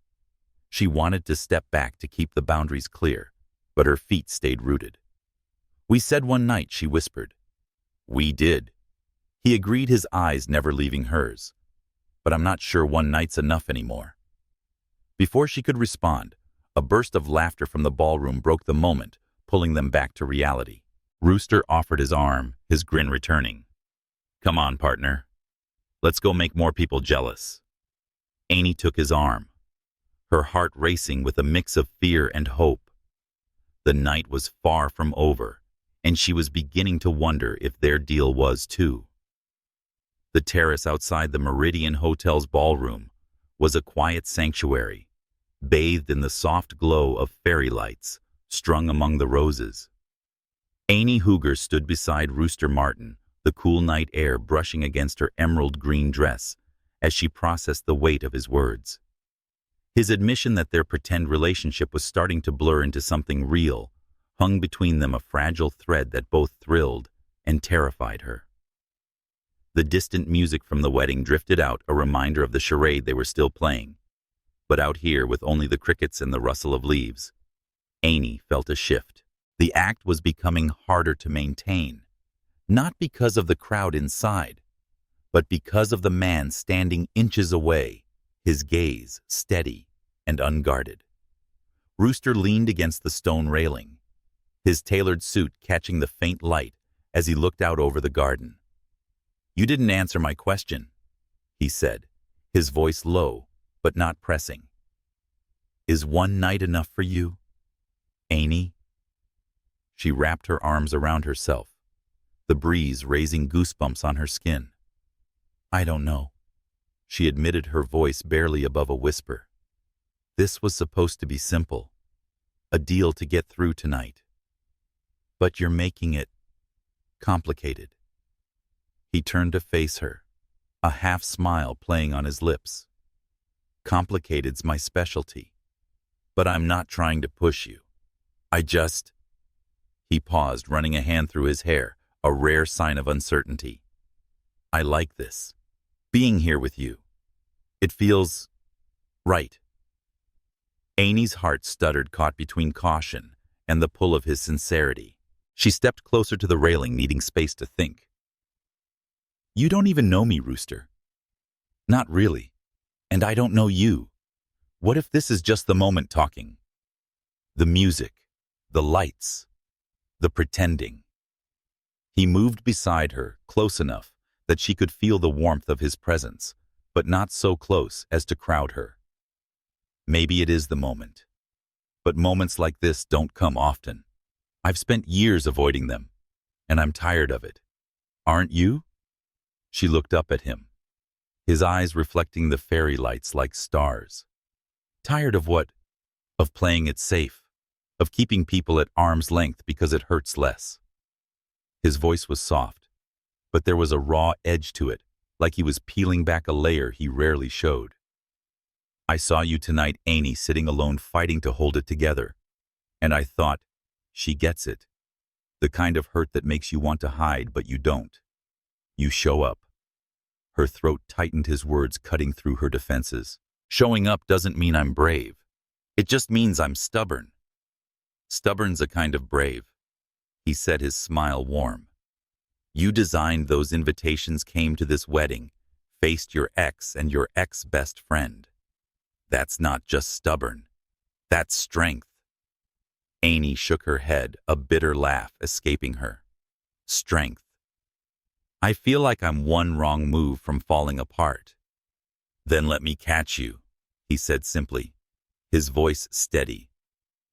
She wanted to step back to keep the boundaries clear, but her feet stayed rooted. We said one night, she whispered. We did. He agreed, his eyes never leaving hers. But I'm not sure one night's enough anymore. Before she could respond, a burst of laughter from the ballroom broke the moment, pulling them back to reality. Rooster offered his arm, his grin returning. Come on, partner. Let's go make more people jealous. Anie took his arm, her heart racing with a mix of fear and hope. The night was far from over, and she was beginning to wonder if their deal was too. The terrace outside the Meridian Hotel's ballroom was a quiet sanctuary, bathed in the soft glow of fairy lights strung among the roses. Anie Hooger stood beside Rooster Martin, the cool night air brushing against her emerald green dress as she processed the weight of his words. His admission that their pretend relationship was starting to blur into something real hung between them, a fragile thread that both thrilled and terrified her. The distant music from the wedding drifted out, a reminder of the charade they were still playing. But out here, with only the crickets and the rustle of leaves, Anie felt a shift. The act was becoming harder to maintain, not because of the crowd inside, but because of the man standing inches away, his gaze steady and unguarded. Rooster leaned against the stone railing, his tailored suit catching the faint light as he looked out over the garden. You didn't answer my question, he said, his voice low but not pressing. Is one night enough for you, Anie? She wrapped her arms around herself, the breeze raising goosebumps on her skin. I don't know, she admitted, her voice barely above a whisper. This was supposed to be simple, a deal to get through tonight. But you're making it complicated. He turned to face her, a half smile playing on his lips. Complicated's my specialty, but I'm not trying to push you. He paused, running a hand through his hair, a rare sign of uncertainty. I like this. Being here with you. It feels right. Anie's heart stuttered, caught between caution and the pull of his sincerity. She stepped closer to the railing, needing space to think. You don't even know me, Rooster. Not really. And I don't know you. What if this is just the moment talking? The music, the lights, the pretending. He moved beside her, close enough that she could feel the warmth of his presence, but not so close as to crowd her. Maybe it is the moment. But moments like this don't come often. I've spent years avoiding them, and I'm tired of it. Aren't you? She looked up at him, his eyes reflecting the fairy lights like stars. Tired of what? Of playing it safe, of keeping people at arm's length because it hurts less. His voice was soft, but there was a raw edge to it, like he was peeling back a layer he rarely showed. I saw you tonight, Anie, sitting alone, fighting to hold it together. And I thought, she gets it. The kind of hurt that makes you want to hide, but you don't. You show up. Her throat tightened, his words cutting through her defenses. Showing up doesn't mean I'm brave. It just means I'm stubborn. Stubborn's a kind of brave, he said, his smile warm. You designed those invitations, came to this wedding, faced your ex and your ex-best friend. That's not just stubborn. That's strength. Anie shook her head, a bitter laugh escaping her. Strength. I feel like I'm one wrong move from falling apart. Then let me catch you, he said simply, his voice steady.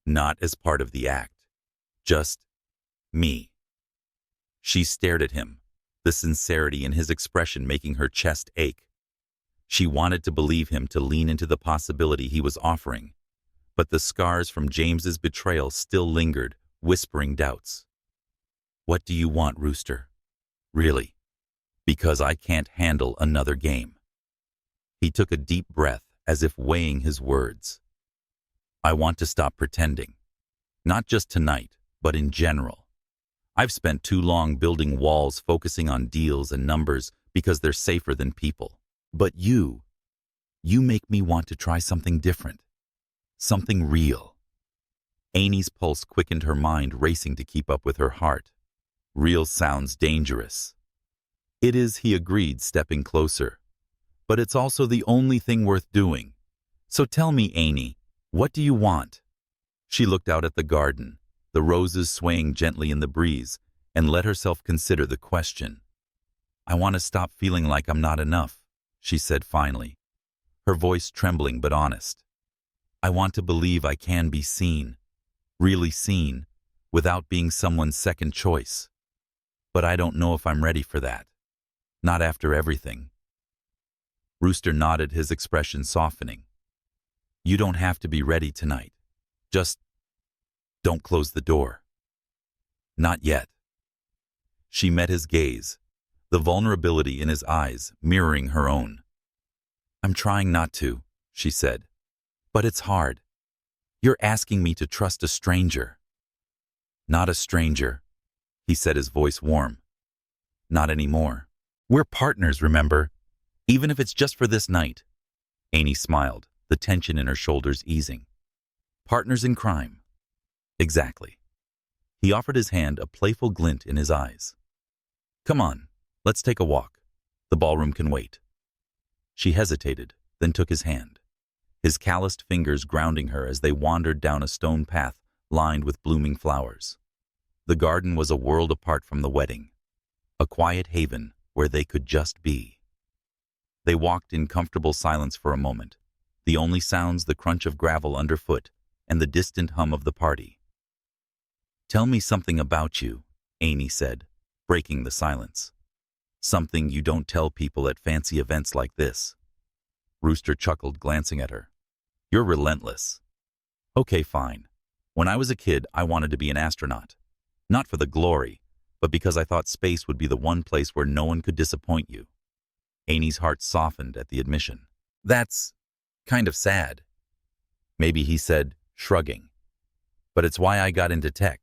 Not as part of the act. Just me. She stared at him, the sincerity in his expression making her chest ache. She wanted to believe him, to lean into the possibility he was offering, but the scars from James's betrayal still lingered, whispering doubts. What do you want, Rooster? Really? Because I can't handle another game. He took a deep breath, as if weighing his words. I want to stop pretending. Not just tonight, but in general. I've spent too long building walls, focusing on deals and numbers because they're safer than people. But you make me want to try something different. Something real. Anie's pulse quickened, her mind racing to keep up with her heart. Real sounds dangerous. It is, he agreed, stepping closer. But it's also the only thing worth doing. So tell me, Anie, what do you want? She looked out at the garden, the roses swaying gently in the breeze, and let herself consider the question. I want to stop feeling like I'm not enough, she said finally, her voice trembling but honest. I want to believe I can be seen, really seen, without being someone's second choice. But I don't know if I'm ready for that. Not after everything. Rooster nodded, his expression softening. You don't have to be ready tonight. Just don't close the door. Not yet. She met his gaze, the vulnerability in his eyes mirroring her own. I'm trying not to, she said. But it's hard. You're asking me to trust a stranger. Not a stranger, he said, his voice warm. Not anymore. We're partners, remember? Even if it's just for this night. Anie smiled, the tension in her shoulders easing. Partners in crime. Exactly. He offered his hand, a playful glint in his eyes. Come on, let's take a walk. The ballroom can wait. She hesitated, then took his hand, his calloused fingers grounding her as they wandered down a stone path lined with blooming flowers. The garden was a world apart from the wedding, a quiet haven where they could just be. They walked in comfortable silence for a moment, the only sounds the crunch of gravel underfoot and the distant hum of the party. Tell me something about you, Anie said, breaking the silence. Something you don't tell people at fancy events like this. Rooster chuckled, glancing at her. You're relentless. Okay, fine. When I was a kid, I wanted to be an astronaut. Not for the glory, but because I thought space would be the one place where no one could disappoint you. Anie's heart softened at the admission. That's kind of sad. Maybe, he said, shrugging. But it's why I got into tech.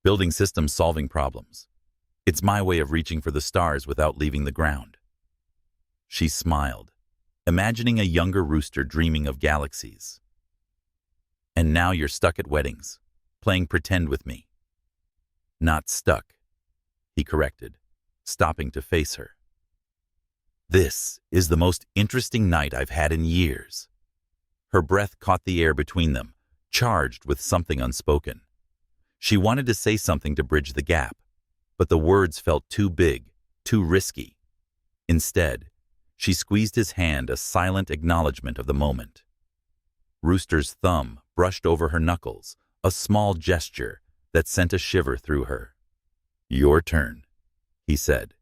Building systems, solving problems. It's my way of reaching for the stars without leaving the ground. She smiled, imagining a younger Rooster dreaming of galaxies. And now you're stuck at weddings, playing pretend with me. Not stuck, he corrected, stopping to face her. This is the most interesting night I've had in years. Her breath caught the air between them, charged with something unspoken. She wanted to say something to bridge the gap, but the words felt too big, too risky. Instead, she squeezed his hand, a silent acknowledgement of the moment. Rooster's thumb brushed over her knuckles, a small gesture that sent a shiver through her. Your turn, he said.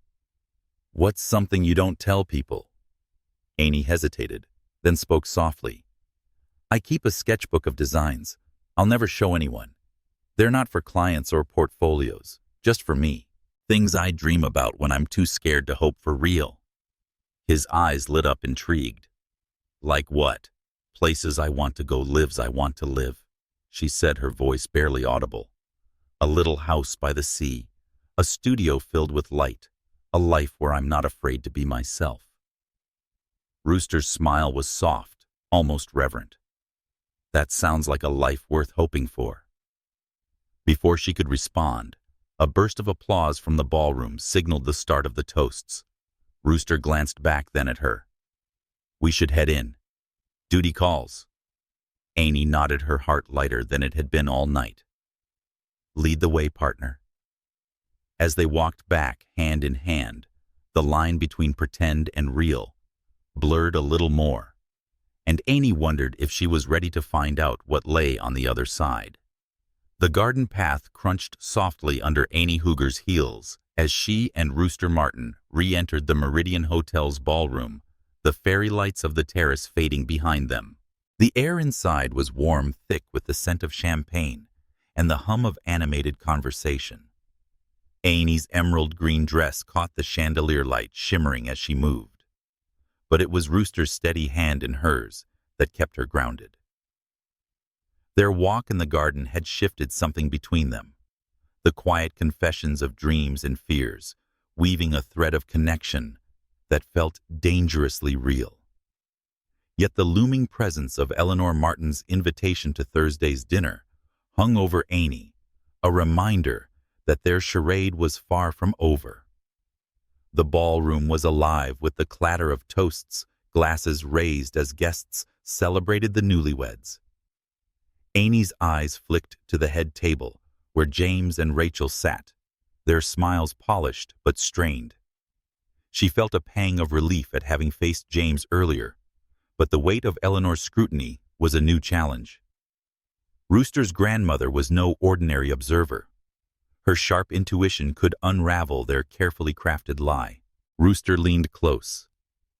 What's something you don't tell people? Anie hesitated, then spoke softly. I keep a sketchbook of designs. I'll never show anyone. They're not for clients or portfolios, just for me. Things I dream about when I'm too scared to hope for real. His eyes lit up, intrigued. Like what? Places I want to go, lives I want to live, she said, her voice barely audible. A little house by the sea, a studio filled with light, a life where I'm not afraid to be myself. Rooster's smile was soft, almost reverent. That sounds like a life worth hoping for. Before she could respond, a burst of applause from the ballroom signaled the start of the toasts. Rooster glanced back then at her. We should head in. Duty calls. Anie nodded, her heart lighter than it had been all night. Lead the way, partner. As they walked back, hand in hand, the line between pretend and real blurred a little more, and Anie wondered if she was ready to find out what lay on the other side. The garden path crunched softly under Anie Hooger's heels as she and Rooster Martin re-entered the Meridian Hotel's ballroom, the fairy lights of the terrace fading behind them. The air inside was warm, thick with the scent of champagne and the hum of animated conversation. Anie's emerald green dress caught the chandelier light shimmering as she moved, but it was Rooster's steady hand in hers that kept her grounded. Their walk in the garden had shifted something between them, the quiet confessions of dreams and fears, weaving a thread of connection that felt dangerously real. Yet the looming presence of Eleanor Martin's invitation to Thursday's dinner hung over Anie, a reminder that their charade was far from over. The ballroom was alive with the clatter of toasts, glasses raised as guests celebrated the newlyweds. Anie's eyes flicked to the head table, where James and Rachel sat, their smiles polished but strained. She felt a pang of relief at having faced James earlier, but the weight of Eleanor's scrutiny was a new challenge. Rooster's grandmother was no ordinary observer. Her sharp intuition could unravel their carefully crafted lie. Rooster leaned close,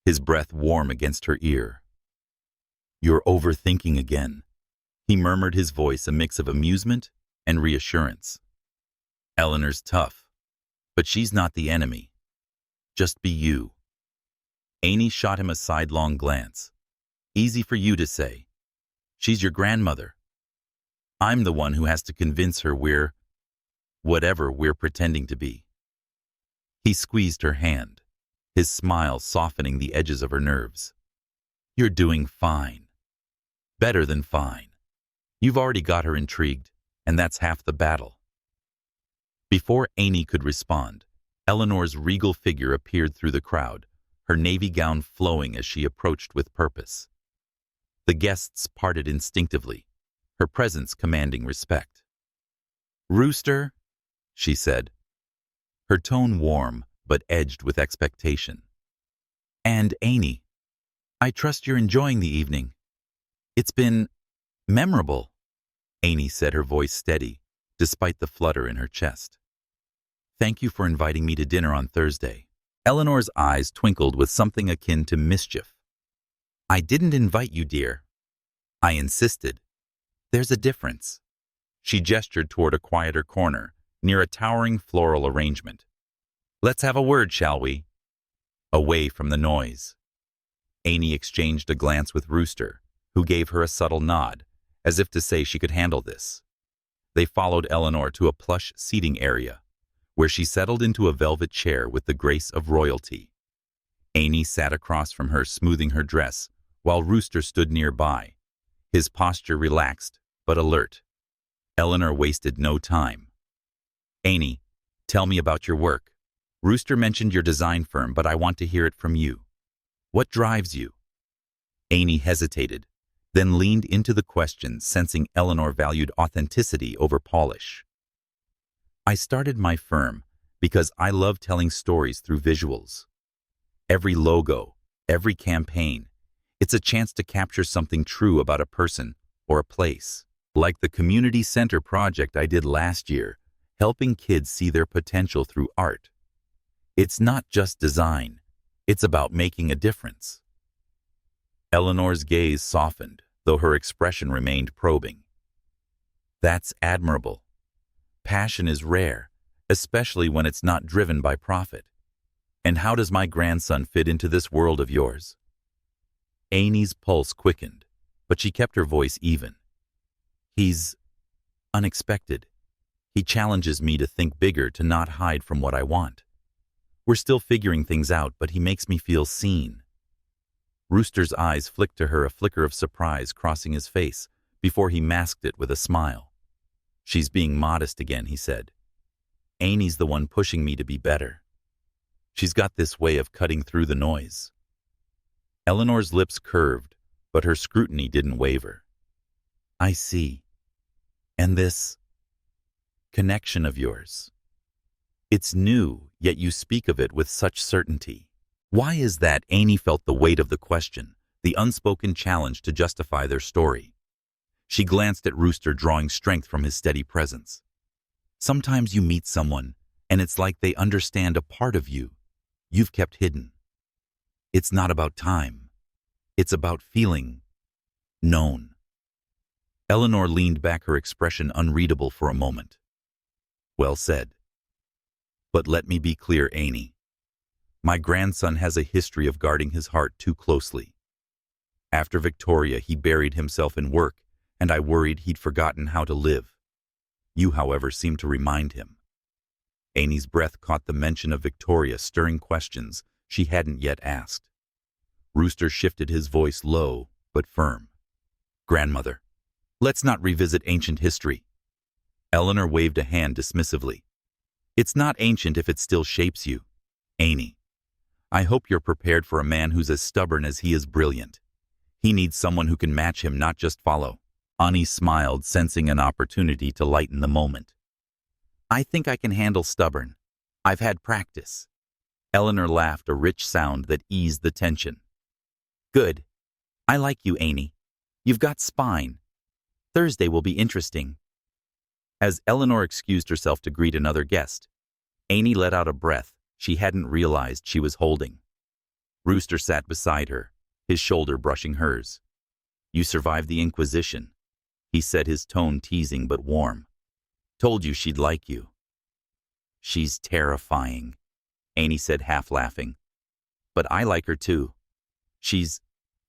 his breath warm against her ear. "You're overthinking again," he murmured, his voice a mix of amusement and reassurance. "Eleanor's tough, but she's not the enemy. Just be you." Anie shot him a sidelong glance. "Easy for you to say. She's your grandmother. I'm the one who has to convince her we're whatever we're pretending to be." He squeezed her hand, his smile softening the edges of her nerves. "You're doing fine. Better than fine. You've already got her intrigued, and that's half the battle." Before Anie could respond, Eleanor's regal figure appeared through the crowd, her navy gown flowing as she approached with purpose. The guests parted instinctively, her presence commanding respect. "Rooster," she said, her tone warm but edged with expectation. "And Anie, I trust you're enjoying the evening. It's been memorable," Anie said, her voice steady, despite the flutter in her chest. "Thank you for inviting me to dinner on Thursday." Eleanor's eyes twinkled with something akin to mischief. "I didn't invite you, dear. I insisted. There's a difference." She gestured toward a quieter corner, near a towering floral arrangement. "Let's have a word, shall we?" Away from the noise. Anie exchanged a glance with Rooster, who gave her a subtle nod, as if to say she could handle this. They followed Eleanor to a plush seating area, where she settled into a velvet chair with the grace of royalty. Anie sat across from her, smoothing her dress, while Rooster stood nearby, his posture relaxed but alert. Eleanor wasted no time. "Anie, tell me about your work. Rooster mentioned your design firm, but I want to hear it from you. What drives you?" Anie hesitated, then leaned into the question, sensing Eleanor valued authenticity over polish. "I started my firm because I love telling stories through visuals. Every logo, every campaign, it's a chance to capture something true about a person or a place. Like the community center project I did last year, helping kids see their potential through art. It's not just design, it's about making a difference." Eleanor's gaze softened, though her expression remained probing. "That's admirable. Passion is rare, especially when it's not driven by profit. And how does my grandson fit into this world of yours?" Anie's pulse quickened, but she kept her voice even. "He's unexpected. He challenges me to think bigger, to not hide from what I want. We're still figuring things out, but he makes me feel seen." Rooster's eyes flicked to her, a flicker of surprise crossing his face before he masked it with a smile. "She's being modest again," he said. "Anie's the one pushing me to be better. She's got this way of cutting through the noise." Eleanor's lips curved, but her scrutiny didn't waver. "I see. And this connection of yours. It's new, yet you speak of it with such certainty. Why is that?" Anie felt the weight of the question, the unspoken challenge to justify their story. She glanced at Rooster, drawing strength from his steady presence. "Sometimes you meet someone, and it's like they understand a part of you you've kept hidden. It's not about time. It's about feeling known." Eleanor leaned back, her expression unreadable for a moment. "Well said. But let me be clear, Anie. My grandson has a history of guarding his heart too closely. After Victoria, he buried himself in work, and I worried he'd forgotten how to live. You, however, seem to remind him." Anie's breath caught the mention of Victoria, stirring questions she hadn't yet asked. Rooster shifted, his voice low but firm. "Grandmother, let's not revisit ancient history." Eleanor waved a hand dismissively. It's not ancient if it still shapes you. Anie, I hope you're prepared for a man who's as stubborn as he is brilliant. He needs someone who can match him, not just follow. Anie smiled, sensing an opportunity to lighten the moment. I think I can handle stubborn. I've had practice. Eleanor laughed, a rich sound that eased the tension. Good. I like you, Anie. You've got spine. Thursday will be interesting. As Eleanor excused herself to greet another guest, Anie let out a breath she hadn't realized she was holding. Rooster sat beside her, his shoulder brushing hers. You survived the Inquisition, he said, his tone teasing but warm. Told you she'd like you. She's terrifying, Anie said, half laughing. But I like her too. She's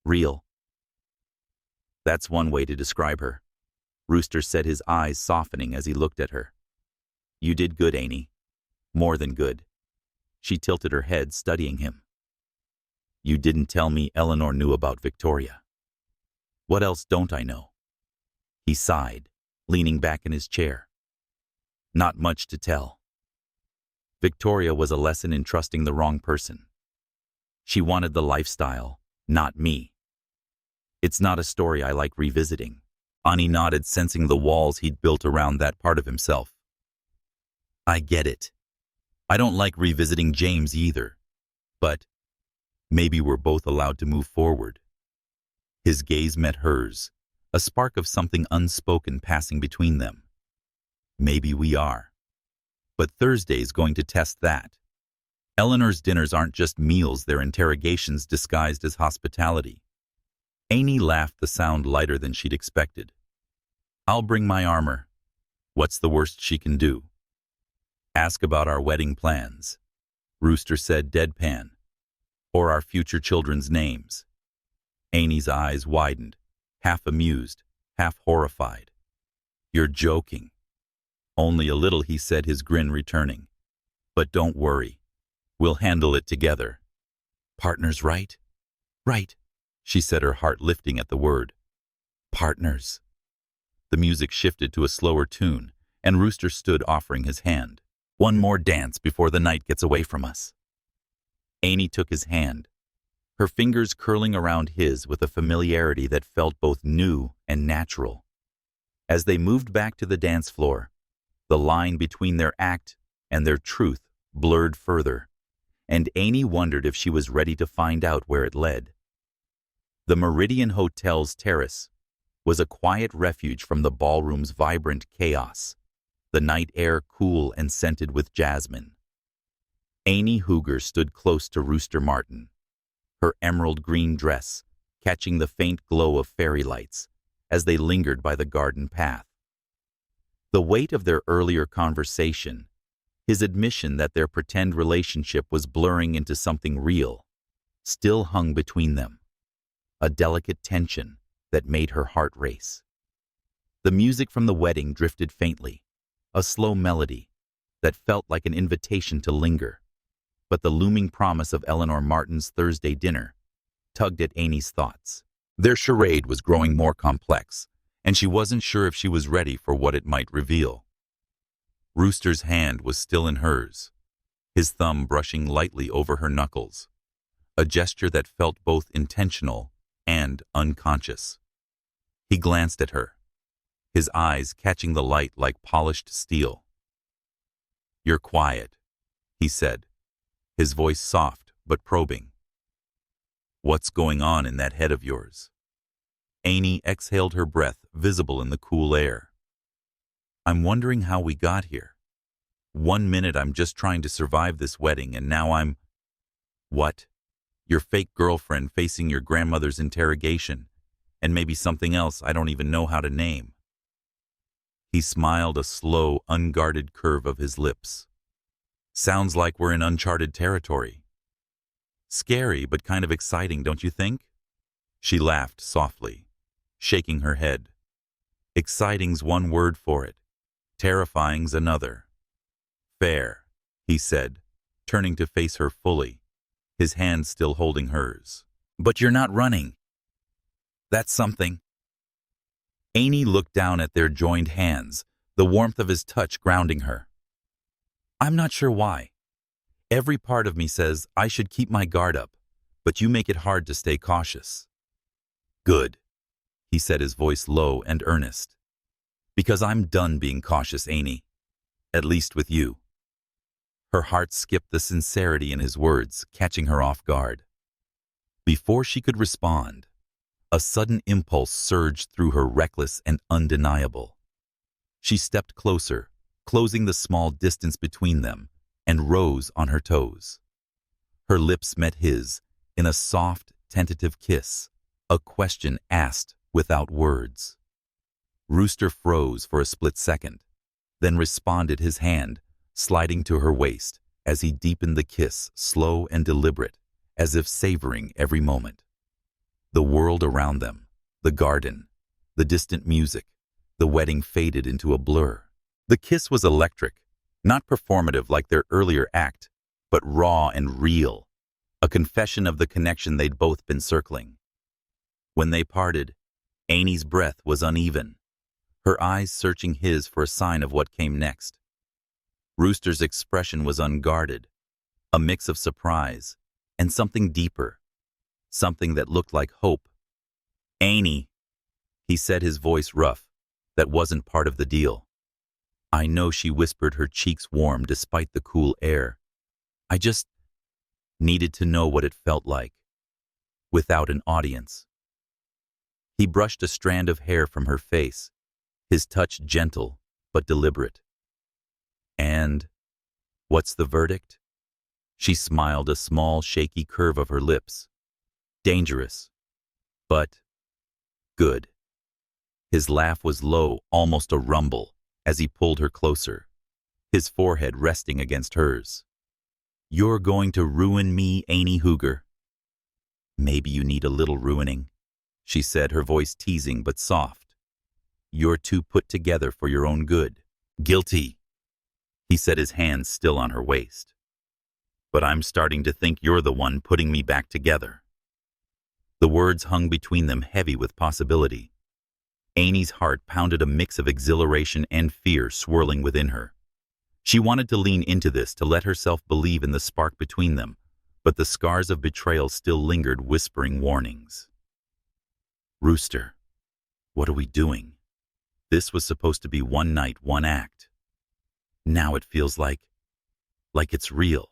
real. That's one way to describe her. Rooster said, his eyes softening as he looked at her. You did good, Anie. More than good. She tilted her head, studying him. You didn't tell me Eleanor knew about Victoria. What else don't I know? He sighed, leaning back in his chair. Not much to tell. Victoria was a lesson in trusting the wrong person. She wanted the lifestyle, not me. It's not a story I like revisiting. Anie nodded, sensing the walls he'd built around that part of himself. I get it. I don't like revisiting James either. But maybe we're both allowed to move forward. His gaze met hers, a spark of something unspoken passing between them. Maybe we are. But Thursday's going to test that. Eleanor's dinners aren't just meals, they're interrogations disguised as hospitality. Anie laughed, the sound lighter than she'd expected. I'll bring my armor. What's the worst she can do? Ask about our wedding plans, Rooster said, deadpan. Or our future children's names. Anie's eyes widened, half amused, half horrified. You're joking. Only a little, he said, his grin returning. But don't worry. We'll handle it together. Partners, right? Right, she said, her heart lifting at the word. Partners. The music shifted to a slower tune, and Rooster stood, offering his hand. One more dance before the night gets away from us. Anie took his hand, her fingers curling around his with a familiarity that felt both new and natural. As they moved back to the dance floor, the line between their act and their truth blurred further, and Anie wondered if she was ready to find out where it led. The Meridian Hotel's terrace was a quiet refuge from the ballroom's vibrant chaos, the night air cool and scented with jasmine. Anie Hooger stood close to Rooster Martin, her emerald green dress catching the faint glow of fairy lights as they lingered by the garden path. The weight of their earlier conversation, his admission that their pretend relationship was blurring into something real, still hung between them, a delicate tension that made her heart race. The music from the wedding drifted faintly, a slow melody that felt like an invitation to linger, but the looming promise of Eleanor Martin's Thursday dinner tugged at Anie's thoughts. Their charade was growing more complex, and she wasn't sure if she was ready for what it might reveal. Rooster's hand was still in hers, his thumb brushing lightly over her knuckles, a gesture that felt both intentional and unconscious. He glanced at her, his eyes catching the light like polished steel. You're quiet, he said, his voice soft but probing. What's going on in that head of yours? Anie exhaled her breath, visible in the cool air. I'm wondering how we got here. 1 minute I'm just trying to survive this wedding, and now I'm… What? Your fake girlfriend facing your grandmother's interrogation, and maybe something else I don't even know how to name. He smiled, a slow, unguarded curve of his lips. Sounds like we're in uncharted territory. Scary, but kind of exciting, don't you think? She laughed softly, shaking her head. Exciting's one word for it. Terrifying's another. Fair, he said, turning to face her fully, his hand still holding hers. But you're not running. That's something. Anie looked down at their joined hands, the warmth of his touch grounding her. I'm not sure why. Every part of me says I should keep my guard up, but you make it hard to stay cautious. Good, he said, his voice low and earnest. Because I'm done being cautious, Anie. At least with you. Her heart skipped the sincerity in his words, catching her off guard. Before she could respond, a sudden impulse surged through her, reckless and undeniable. She stepped closer, closing the small distance between them, and rose on her toes. Her lips met his in a soft, tentative kiss, a question asked without words. Rooster froze for a split second, then responded, his hand sliding to her waist as he deepened the kiss, slow and deliberate, as if savoring every moment. The world around them, the garden, the distant music, the wedding faded into a blur. The kiss was electric, not performative like their earlier act, but raw and real, a confession of the connection they'd both been circling. When they parted, Anie's breath was uneven, her eyes searching his for a sign of what came next. Rooster's expression was unguarded, a mix of surprise and something deeper, something that looked like hope. Anie, he said, his voice rough, that wasn't part of the deal. I know, she whispered, her cheeks warm despite the cool air. I just needed to know what it felt like, without an audience. He brushed a strand of hair from her face, his touch gentle but deliberate. And what's the verdict? She smiled, a small, shaky curve of her lips. Dangerous, but good. His laugh was low, almost a rumble, as he pulled her closer, his forehead resting against hers. You're going to ruin me, Anie Hooger. Maybe you need a little ruining, she said, her voice teasing but soft. You're too put together for your own good. Guilty, he said, his hands still on her waist. But I'm starting to think you're the one putting me back together. The words hung between them, heavy with possibility. Anie's heart pounded, a mix of exhilaration and fear swirling within her. She wanted to lean into this, to let herself believe in the spark between them, but the scars of betrayal still lingered, whispering warnings. Rooster, what are we doing? This was supposed to be one night, one act. Now it feels like it's real.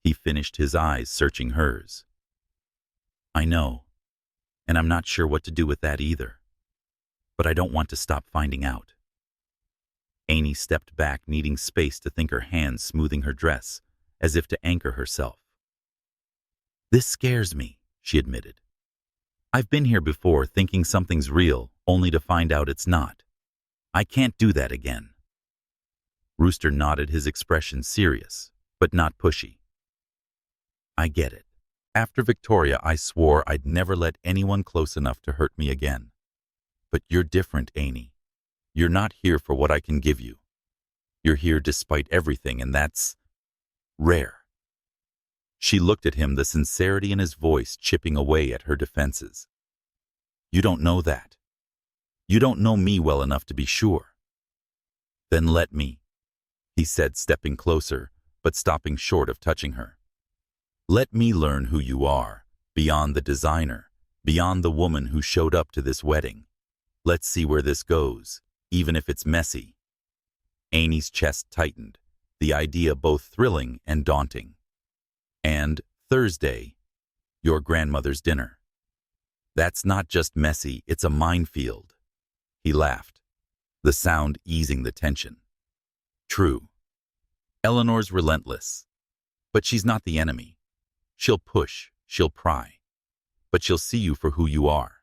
He finished, his eyes searching hers. I know, and I'm not sure what to do with that either. But I don't want to stop finding out. Anie stepped back, needing space to think, her hands smoothing her dress, as if to anchor herself. This scares me, she admitted. I've been here before, thinking something's real, only to find out it's not. I can't do that again. Rooster nodded, his expression serious, but not pushy. I get it. After Victoria, I swore I'd never let anyone close enough to hurt me again. But you're different, Anie. You're not here for what I can give you. You're here despite everything, and that's rare. She looked at him, the sincerity in his voice chipping away at her defenses. You don't know that. You don't know me well enough to be sure. Then let me, he said, stepping closer, but stopping short of touching her. Let me learn who you are, beyond the designer, beyond the woman who showed up to this wedding. Let's see where this goes, even if it's messy. Anie's chest tightened, the idea both thrilling and daunting. And Thursday, your grandmother's dinner. That's not just messy, it's a minefield. He laughed, the sound easing the tension. True. Eleanor's relentless, but she's not the enemy. She'll push, she'll pry, but she'll see you for who you are.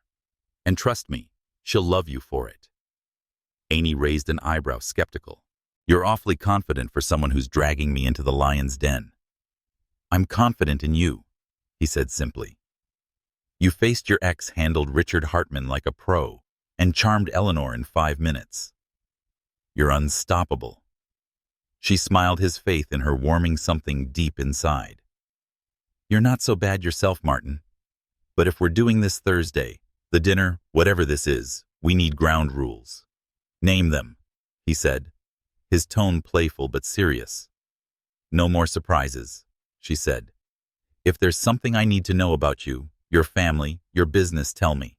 And trust me, she'll love you for it. Anie raised an eyebrow, skeptical. You're awfully confident for someone who's dragging me into the lion's den. I'm confident in you, he said simply. You faced your ex, handled Richard Hartman like a pro, and charmed Eleanor in 5 minutes. You're unstoppable. She smiled, his faith in her warming something deep inside. You're not so bad yourself, Martin. But if we're doing this Thursday, the dinner, whatever this is, we need ground rules. Name them, he said, his tone playful but serious. No more surprises, she said. If there's something I need to know about you, your family, your business, tell me.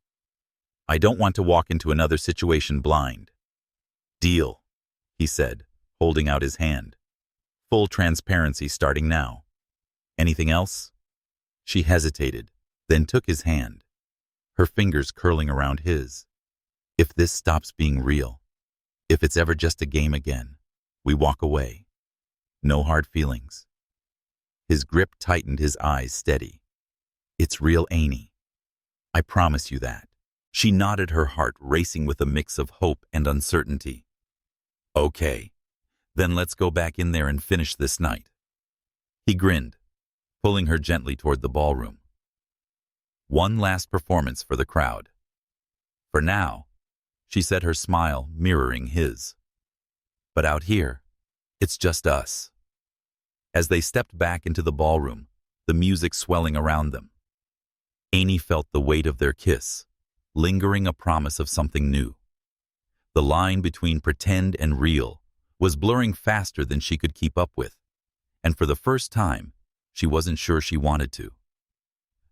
I don't want to walk into another situation blind. Deal, he said, holding out his hand. Full transparency starting now. Anything else? She hesitated, then took his hand, her fingers curling around his. If this stops being real, if it's ever just a game again, we walk away. No hard feelings. His grip tightened, his eyes steady. It's real, Anie. I promise you that. She nodded, her heart racing with a mix of hope and uncertainty. Okay, then let's go back in there and finish this night. He grinned, pulling her gently toward the ballroom. One last performance for the crowd. For now, she said, her smile mirroring his. But out here, it's just us. As they stepped back into the ballroom, the music swelling around them, Anie felt the weight of their kiss, lingering, a promise of something new. The line between pretend and real was blurring faster than she could keep up with, and for the first time, she wasn't sure she wanted to.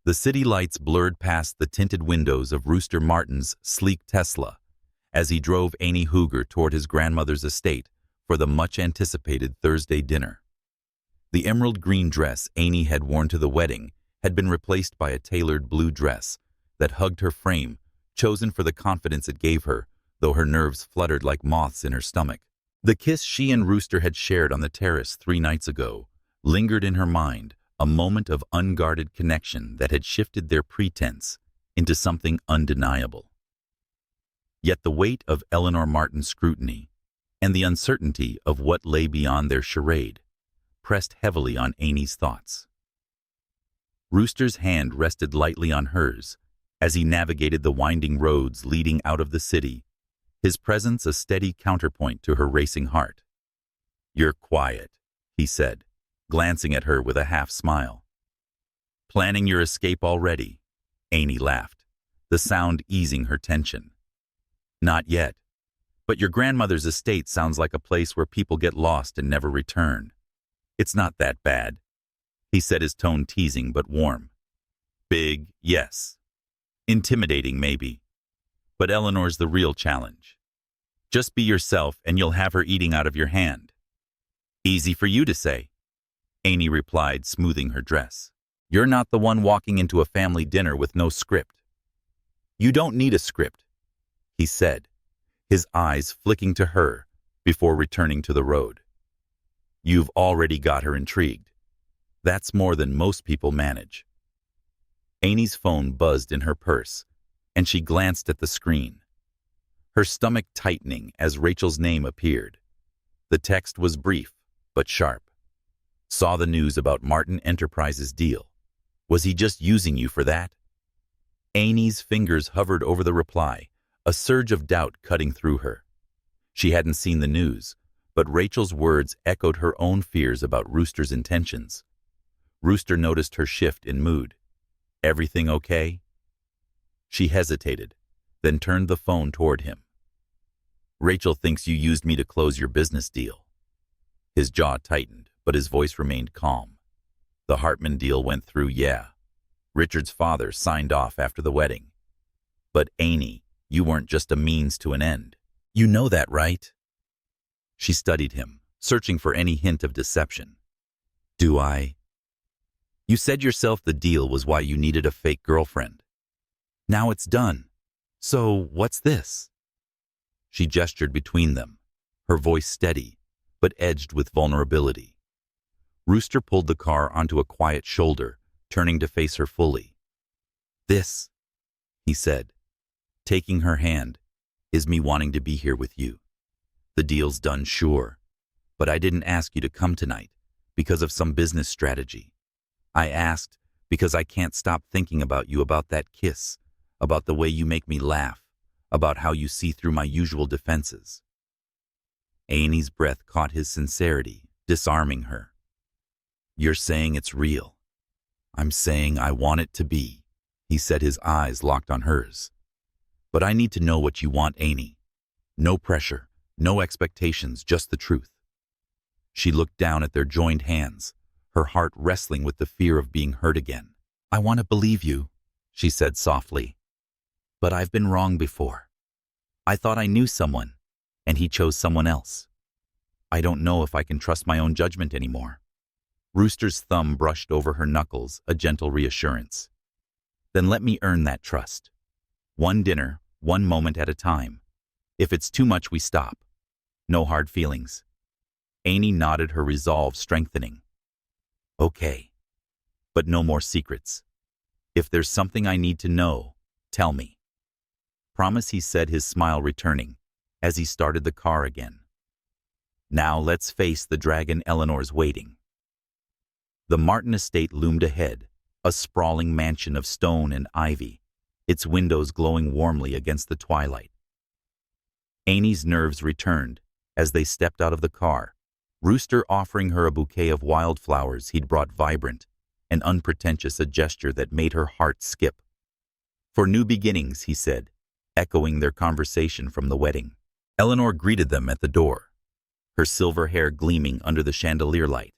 The city lights blurred past the tinted windows of Rooster Martin's sleek Tesla as he drove Anie Hooger toward his grandmother's estate for the much-anticipated Thursday dinner. The emerald green dress Anie had worn to the wedding had been replaced by a tailored blue dress that hugged her frame, chosen for the confidence it gave her, though her nerves fluttered like moths in her stomach. The kiss she and Rooster had shared on the terrace 3 nights ago lingered in her mind, a moment of unguarded connection that had shifted their pretense into something undeniable. Yet the weight of Eleanor Martin's scrutiny and the uncertainty of what lay beyond their charade pressed heavily on Anie's thoughts. Rooster's hand rested lightly on hers as he navigated the winding roads leading out of the city, his presence a steady counterpoint to her racing heart. You're quiet, he said, glancing at her with a half-smile. Planning your escape already? Anie laughed, the sound easing her tension. Not yet, but your grandmother's estate sounds like a place where people get lost and never return. It's not that bad, he said, his tone teasing but warm. Big, yes. Intimidating, maybe. But Eleanor's the real challenge. Just be yourself and you'll have her eating out of your hand. Easy for you to say, Anie replied, smoothing her dress. You're not the one walking into a family dinner with no script. You don't need a script, he said, his eyes flicking to her before returning to the road. You've already got her intrigued. That's more than most people manage. Anie's phone buzzed in her purse, and she glanced at the screen, her stomach tightening as Rachel's name appeared. The text was brief, but sharp. Saw the news about Martin Enterprises' deal. Was he just using you for that? Anie's fingers hovered over the reply, a surge of doubt cutting through her. She hadn't seen the news, but Rachel's words echoed her own fears about Rooster's intentions. Rooster noticed her shift in mood. Everything okay? She hesitated, then turned the phone toward him. Rachel thinks you used me to close your business deal. His jaw tightened, but his voice remained calm. The Hartman deal went through, yeah. Richard's father signed off after the wedding. But Anie, you weren't just a means to an end. You know that, right? She studied him, searching for any hint of deception. Do I? You said yourself the deal was why you needed a fake girlfriend. Now it's done. So what's this? She gestured between them, her voice steady, but edged with vulnerability. Rooster pulled the car onto a quiet shoulder, turning to face her fully. This, he said, taking her hand, is me wanting to be here with you. The deal's done, sure, but I didn't ask you to come tonight because of some business strategy. I asked because I can't stop thinking about you, about that kiss, about the way you make me laugh, about how you see through my usual defenses. Anie's breath caught his sincerity, disarming her. You're saying it's real. I'm saying I want it to be, he said, his eyes locked on hers. But I need to know what you want, Anie. No pressure, no expectations, just the truth. She looked down at their joined hands, her heart wrestling with the fear of being hurt again. "I want to believe you," she said softly. "But I've been wrong before. I thought I knew someone, and he chose someone else. I don't know if I can trust my own judgment anymore." Rooster's thumb brushed over her knuckles, a gentle reassurance. "Then let me earn that trust. One dinner, one moment at a time. If it's too much, we stop. No hard feelings." Anie nodded, her resolve strengthening. "Okay. But no more secrets. If there's something I need to know, tell me." "Promise," he said, his smile returning, as he started the car again. "Now let's face the dragon Eleanor's waiting." The Martin estate loomed ahead, a sprawling mansion of stone and ivy, its windows glowing warmly against the twilight. Anie's nerves returned as they stepped out of the car, Rooster offering her a bouquet of wildflowers he'd brought, vibrant and unpretentious, a gesture that made her heart skip. "For new beginnings," he said, echoing their conversation from the wedding. Eleanor greeted them at the door, her silver hair gleaming under the chandelier light,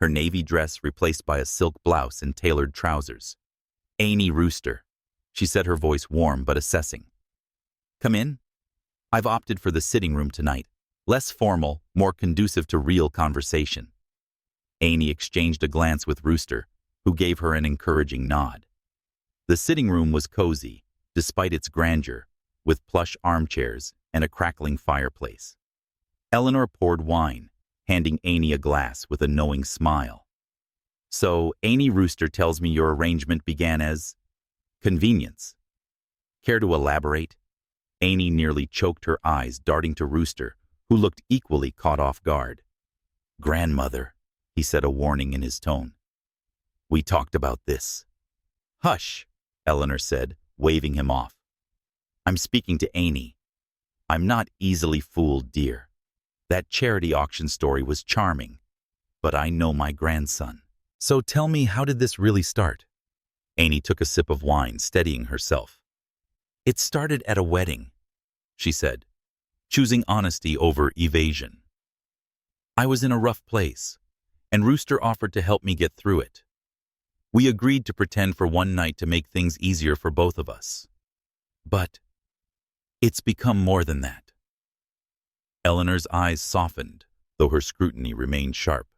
her navy dress replaced by a silk blouse and tailored trousers. "Anie, Rooster," she said, her voice warm but assessing. "Come in. I've opted for the sitting room tonight. Less formal, more conducive to real conversation." Anie exchanged a glance with Rooster, who gave her an encouraging nod. The sitting room was cozy, despite its grandeur, with plush armchairs and a crackling fireplace. Eleanor poured wine, handing Anie a glass with a knowing smile. "So, Anie, Rooster tells me your arrangement began as convenience. Care to elaborate?" Anie nearly choked, her eyes darting to Rooster, who looked equally caught off guard. "Grandmother," he said, a warning in his tone. "We talked about this." "Hush," Eleanor said, waving him off. "I'm speaking to Anie. I'm not easily fooled, dear. That charity auction story was charming, but I know my grandson. So tell me, how did this really start?" Anie took a sip of wine, steadying herself. "It started at a wedding," she said, choosing honesty over evasion. "I was in a rough place, and Rooster offered to help me get through it. We agreed to pretend for one night to make things easier for both of us. But it's become more than that." Eleanor's eyes softened, though her scrutiny remained sharp.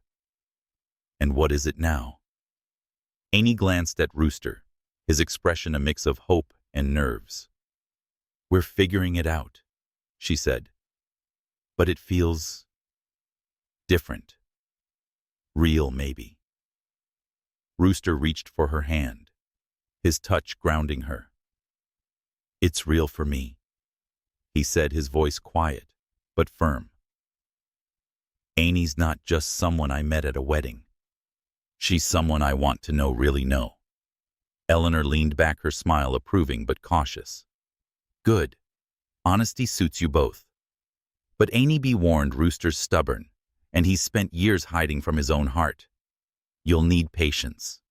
"And what is it now?" Anie glanced at Rooster, his expression a mix of hope and nerves. "We're figuring it out," she said. "But it feels different. Real, maybe." Rooster reached for her hand, his touch grounding her. "It's real for me," he said, his voice quiet but firm. "Anie's not just someone I met at a wedding. She's someone I want to really know." Eleanor leaned back, her smile approving but cautious. "Good. Honesty suits you both. But Anie, be warned, Rooster's stubborn, and he's spent years hiding from his own heart. You'll need patience."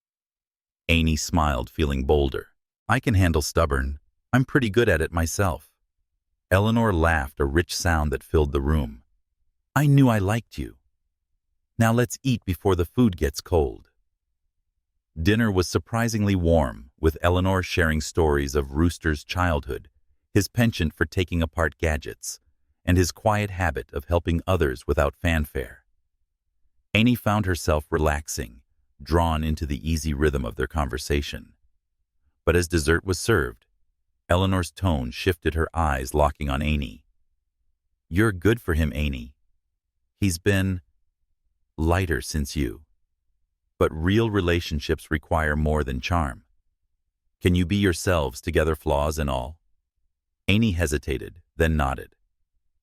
Anie smiled, feeling bolder. "I can handle stubborn. I'm pretty good at it myself." Eleanor laughed, a rich sound that filled the room. "I knew I liked you. Now let's eat before the food gets cold." Dinner was surprisingly warm, with Eleanor sharing stories of Rooster's childhood, his penchant for taking apart gadgets, and his quiet habit of helping others without fanfare. Anie found herself relaxing, drawn into the easy rhythm of their conversation. But as dessert was served, Eleanor's tone shifted, her eyes locking on Anie. "You're good for him, Anie. He's been lighter since you. But real relationships require more than charm. Can you be yourselves together, flaws and all?" Anie hesitated, then nodded.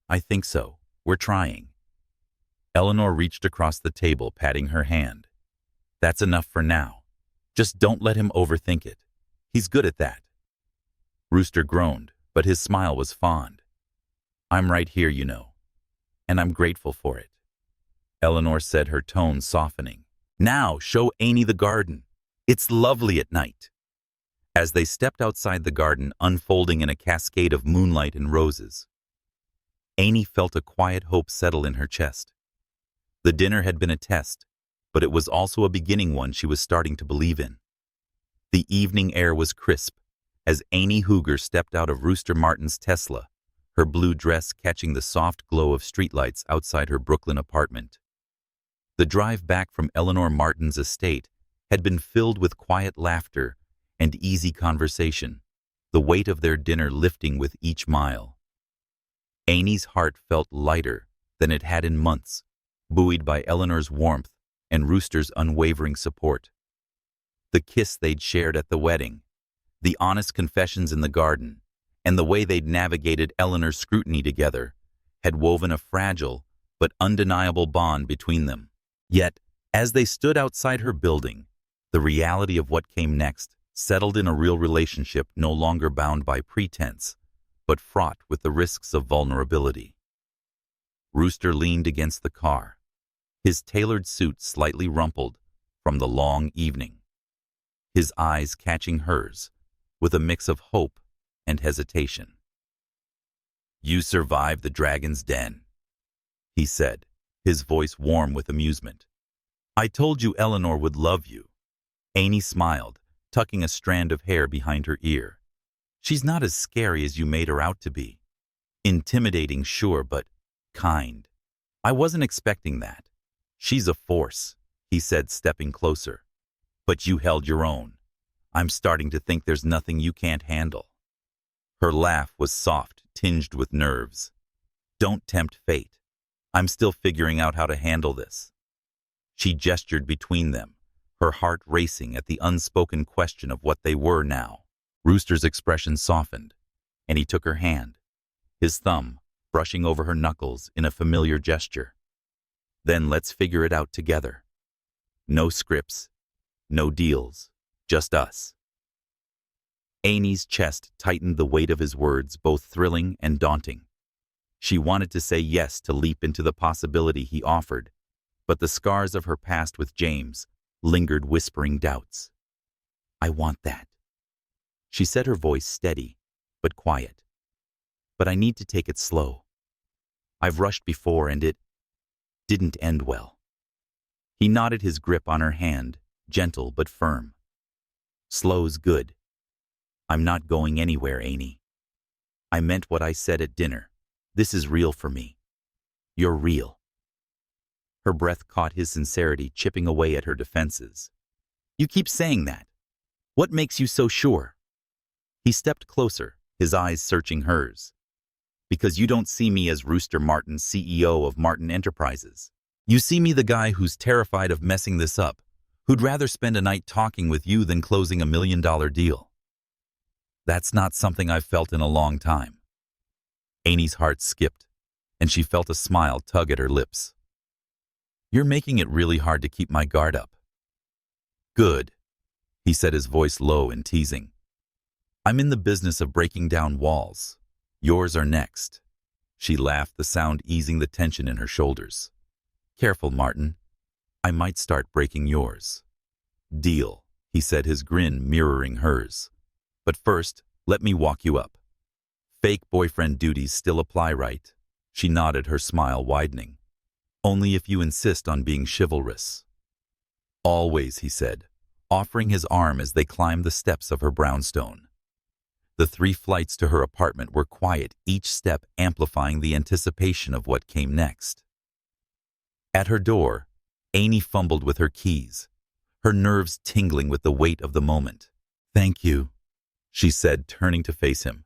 "I think so. We're trying." Eleanor reached across the table, patting her hand. "That's enough for now. Just don't let him overthink it. He's good at that." Rooster groaned, but his smile was fond. "I'm right here, you know, and I'm grateful for it," Eleanor said, her tone softening. "Now show Anie the garden. It's lovely at night." As they stepped outside the garden, unfolding in a cascade of moonlight and roses, Anie felt a quiet hope settle in her chest. The dinner had been a test, but it was also a beginning one she was starting to believe in. The evening air was crisp as Anie Hooger stepped out of Rooster Martin's Tesla, her blue dress catching the soft glow of streetlights outside her Brooklyn apartment. The drive back from Eleanor Martin's estate had been filled with quiet laughter and easy conversation, the weight of their dinner lifting with each mile. Anie's heart felt lighter than it had in months, buoyed by Eleanor's warmth and Rooster's unwavering support. The kiss they'd shared at the wedding, the honest confessions in the garden, and the way they'd navigated Eleanor's scrutiny together had woven a fragile but undeniable bond between them. Yet, as they stood outside her building, the reality of what came next settled in a real relationship no longer bound by pretense, but fraught with the risks of vulnerability. Rooster leaned against the car, his tailored suit slightly rumpled from the long evening, his eyes catching hers with a mix of hope and hesitation. "You survived the dragon's den," he said, his voice warm with amusement. "I told you Eleanor would love you." Anie smiled, tucking a strand of hair behind her ear. "She's not as scary as you made her out to be. Intimidating, sure, but kind. I wasn't expecting that. She's a force," he said, stepping closer. "But you held your own. I'm starting to think there's nothing you can't handle." Her laugh was soft, tinged with nerves. "Don't tempt fate. I'm still figuring out how to handle this." She gestured between them, her heart racing at the unspoken question of what they were now. Rooster's expression softened, and he took her hand, his thumb brushing over her knuckles in a familiar gesture. "Then let's figure it out together. No scripts, no deals, just us." Anie's chest tightened the weight of his words, both thrilling and daunting. She wanted to say yes, to leap into the possibility he offered, but the scars of her past with James lingered, whispering doubts. "I want that." She said, her voice steady but quiet. "But I need to take it slow. I've rushed before and it didn't end well." He knotted his grip on her hand, gentle but firm. "Slow's good. I'm not going anywhere, Anie. I meant what I said at dinner. This is real for me. You're real." Her breath caught his sincerity, chipping away at her defenses. "You keep saying that. What makes you so sure?" He stepped closer, his eyes searching hers. "Because you don't see me as Rooster Martin, CEO of Martin Enterprises. You see me the guy who's terrified of messing this up, who'd rather spend a night talking with you than closing $1 million deal. That's not something I've felt in a long time." Anie's heart skipped, and she felt a smile tug at her lips. "You're making it really hard to keep my guard up." "Good," he said, his voice low and teasing. "I'm in the business of breaking down walls. Yours are next." She laughed, the sound easing the tension in her shoulders. "Careful, Martin. I might start breaking yours." "Deal," he said, his grin mirroring hers. "But first, let me walk you up. Fake boyfriend duties still apply, right?" She nodded, her smile widening. "Only if you insist on being chivalrous." "Always," he said, offering his arm as they climbed the steps of her brownstone. The 3 flights to her apartment were quiet, each step amplifying the anticipation of what came next. At her door, Anie fumbled with her keys, her nerves tingling with the weight of the moment. "Thank you," she said, turning to face him.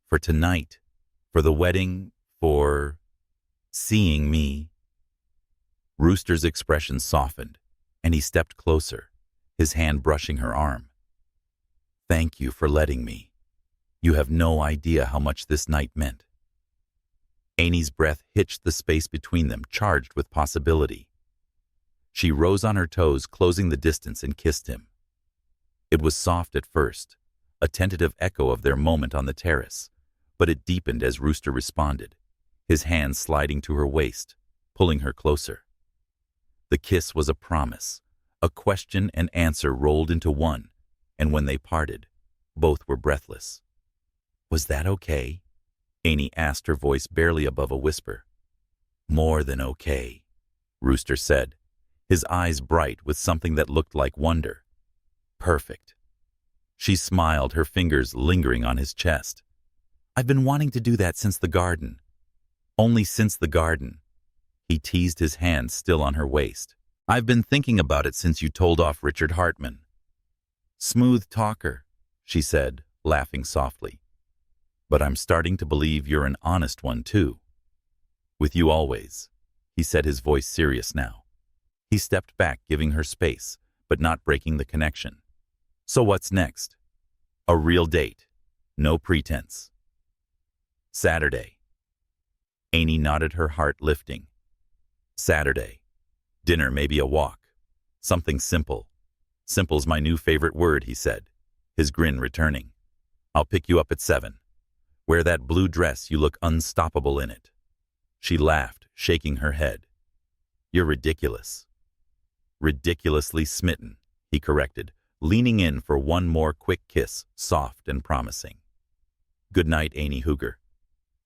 "For tonight, for the wedding, for seeing me." Rooster's expression softened, and he stepped closer, his hand brushing her arm. "Thank you for letting me. You have no idea how much this night meant." Anie's breath hitched the space between them, charged with possibility. She rose on her toes, closing the distance, and kissed him. It was soft at first, a tentative echo of their moment on the terrace, but it deepened as Rooster responded, his hand sliding to her waist, pulling her closer. The kiss was a promise, a question and answer rolled into one, and when they parted, both were breathless. "Was that okay?" Anie asked, her voice barely above a whisper. "More than okay," Rooster said, his eyes bright with something that looked like wonder. Perfect. She smiled, her fingers lingering on his chest. I've been wanting to do that since the garden. Only since the garden. He teased, his hand still on her waist. I've been thinking about it since you told off Richard Hartman. Smooth talker, she said, laughing softly. But I'm starting to believe you're an honest one, too. With you always, he said, his voice serious now. He stepped back, giving her space, but not breaking the connection. So what's next? A real date. No pretense. Saturday. Anie nodded, her heart lifting. Saturday. Dinner, maybe a walk. Something simple. Simple's my new favorite word, he said, his grin returning. I'll pick you up at 7. Wear that blue dress, you look unstoppable in it. She laughed, shaking her head. You're ridiculous. Ridiculously smitten, he corrected, leaning in for one more quick kiss, soft and promising. Good night, Anie Hooger.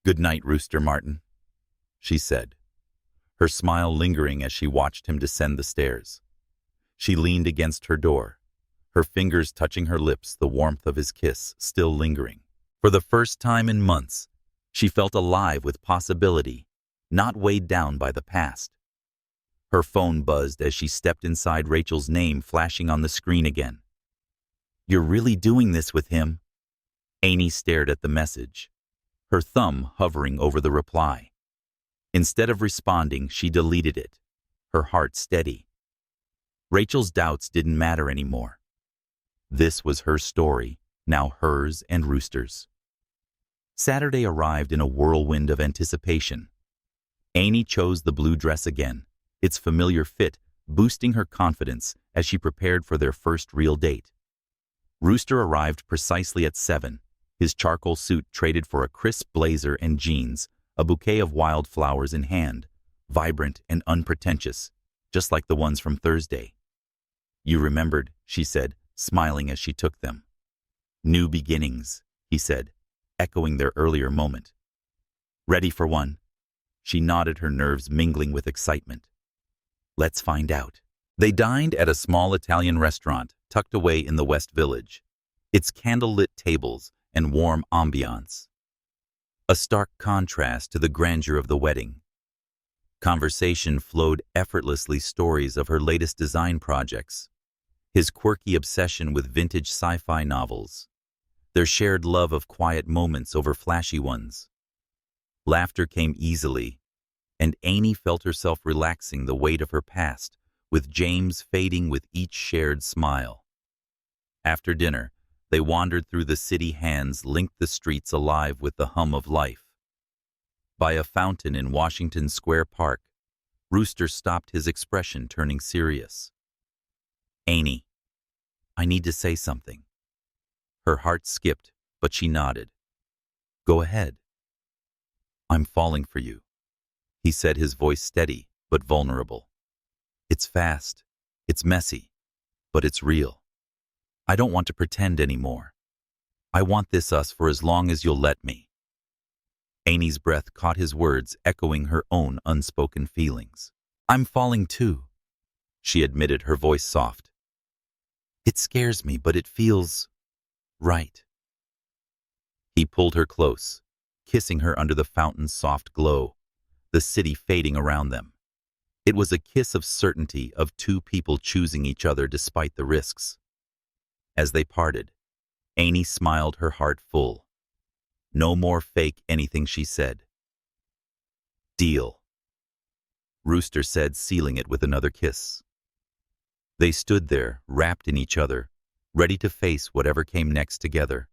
Good night, Rooster Martin, she said, her smile lingering as she watched him descend the stairs. She leaned against her door, her fingers touching her lips, the warmth of his kiss still lingering. For the first time in months, she felt alive with possibility, not weighed down by the past. Her phone buzzed as she stepped inside, Rachel's name flashing on the screen again. You're really doing this with him? Anie stared at the message, her thumb hovering over the reply. Instead of responding, she deleted it, her heart steady. Rachel's doubts didn't matter anymore. This was her story, now hers and Rooster's. Saturday arrived in a whirlwind of anticipation. Anie chose the blue dress again, its familiar fit boosting her confidence as she prepared for their first real date. Rooster arrived precisely at 7, his charcoal suit traded for a crisp blazer and jeans, a bouquet of wildflowers in hand, vibrant and unpretentious, just like the ones from Thursday. You remembered, she said, smiling as she took them. New beginnings, he said, echoing their earlier moment. Ready for one? She nodded, her nerves mingling with excitement. Let's find out. They dined at a small Italian restaurant tucked away in the West Village, its candle-lit tables and warm ambiance. A stark contrast to the grandeur of the wedding. Conversation flowed effortlessly, stories of her latest design projects, his quirky obsession with vintage sci-fi novels, their shared love of quiet moments over flashy ones. Laughter came easily, and Anie felt herself relaxing the weight of her past, with James fading with each shared smile. After dinner, they wandered through the city, hands linked, the streets alive with the hum of life. By a fountain in Washington Square Park, Rooster stopped, his expression turning serious. Anie, I need to say something. Her heart skipped, but she nodded. Go ahead. I'm falling for you, he said, his voice steady but vulnerable. It's fast, it's messy, but it's real. I don't want to pretend anymore. I want this us for as long as you'll let me. Anie's breath caught his words, echoing her own unspoken feelings. I'm falling too, she admitted, her voice soft. It scares me, but it feels right. He pulled her close, kissing her under the fountain's soft glow, the city fading around them. It was a kiss of certainty, of two people choosing each other despite the risks. As they parted, Anie smiled, her heart full. No more fake anything, she said. Deal, Rooster said, sealing it with another kiss. They stood there, wrapped in each other, ready to face whatever came next together.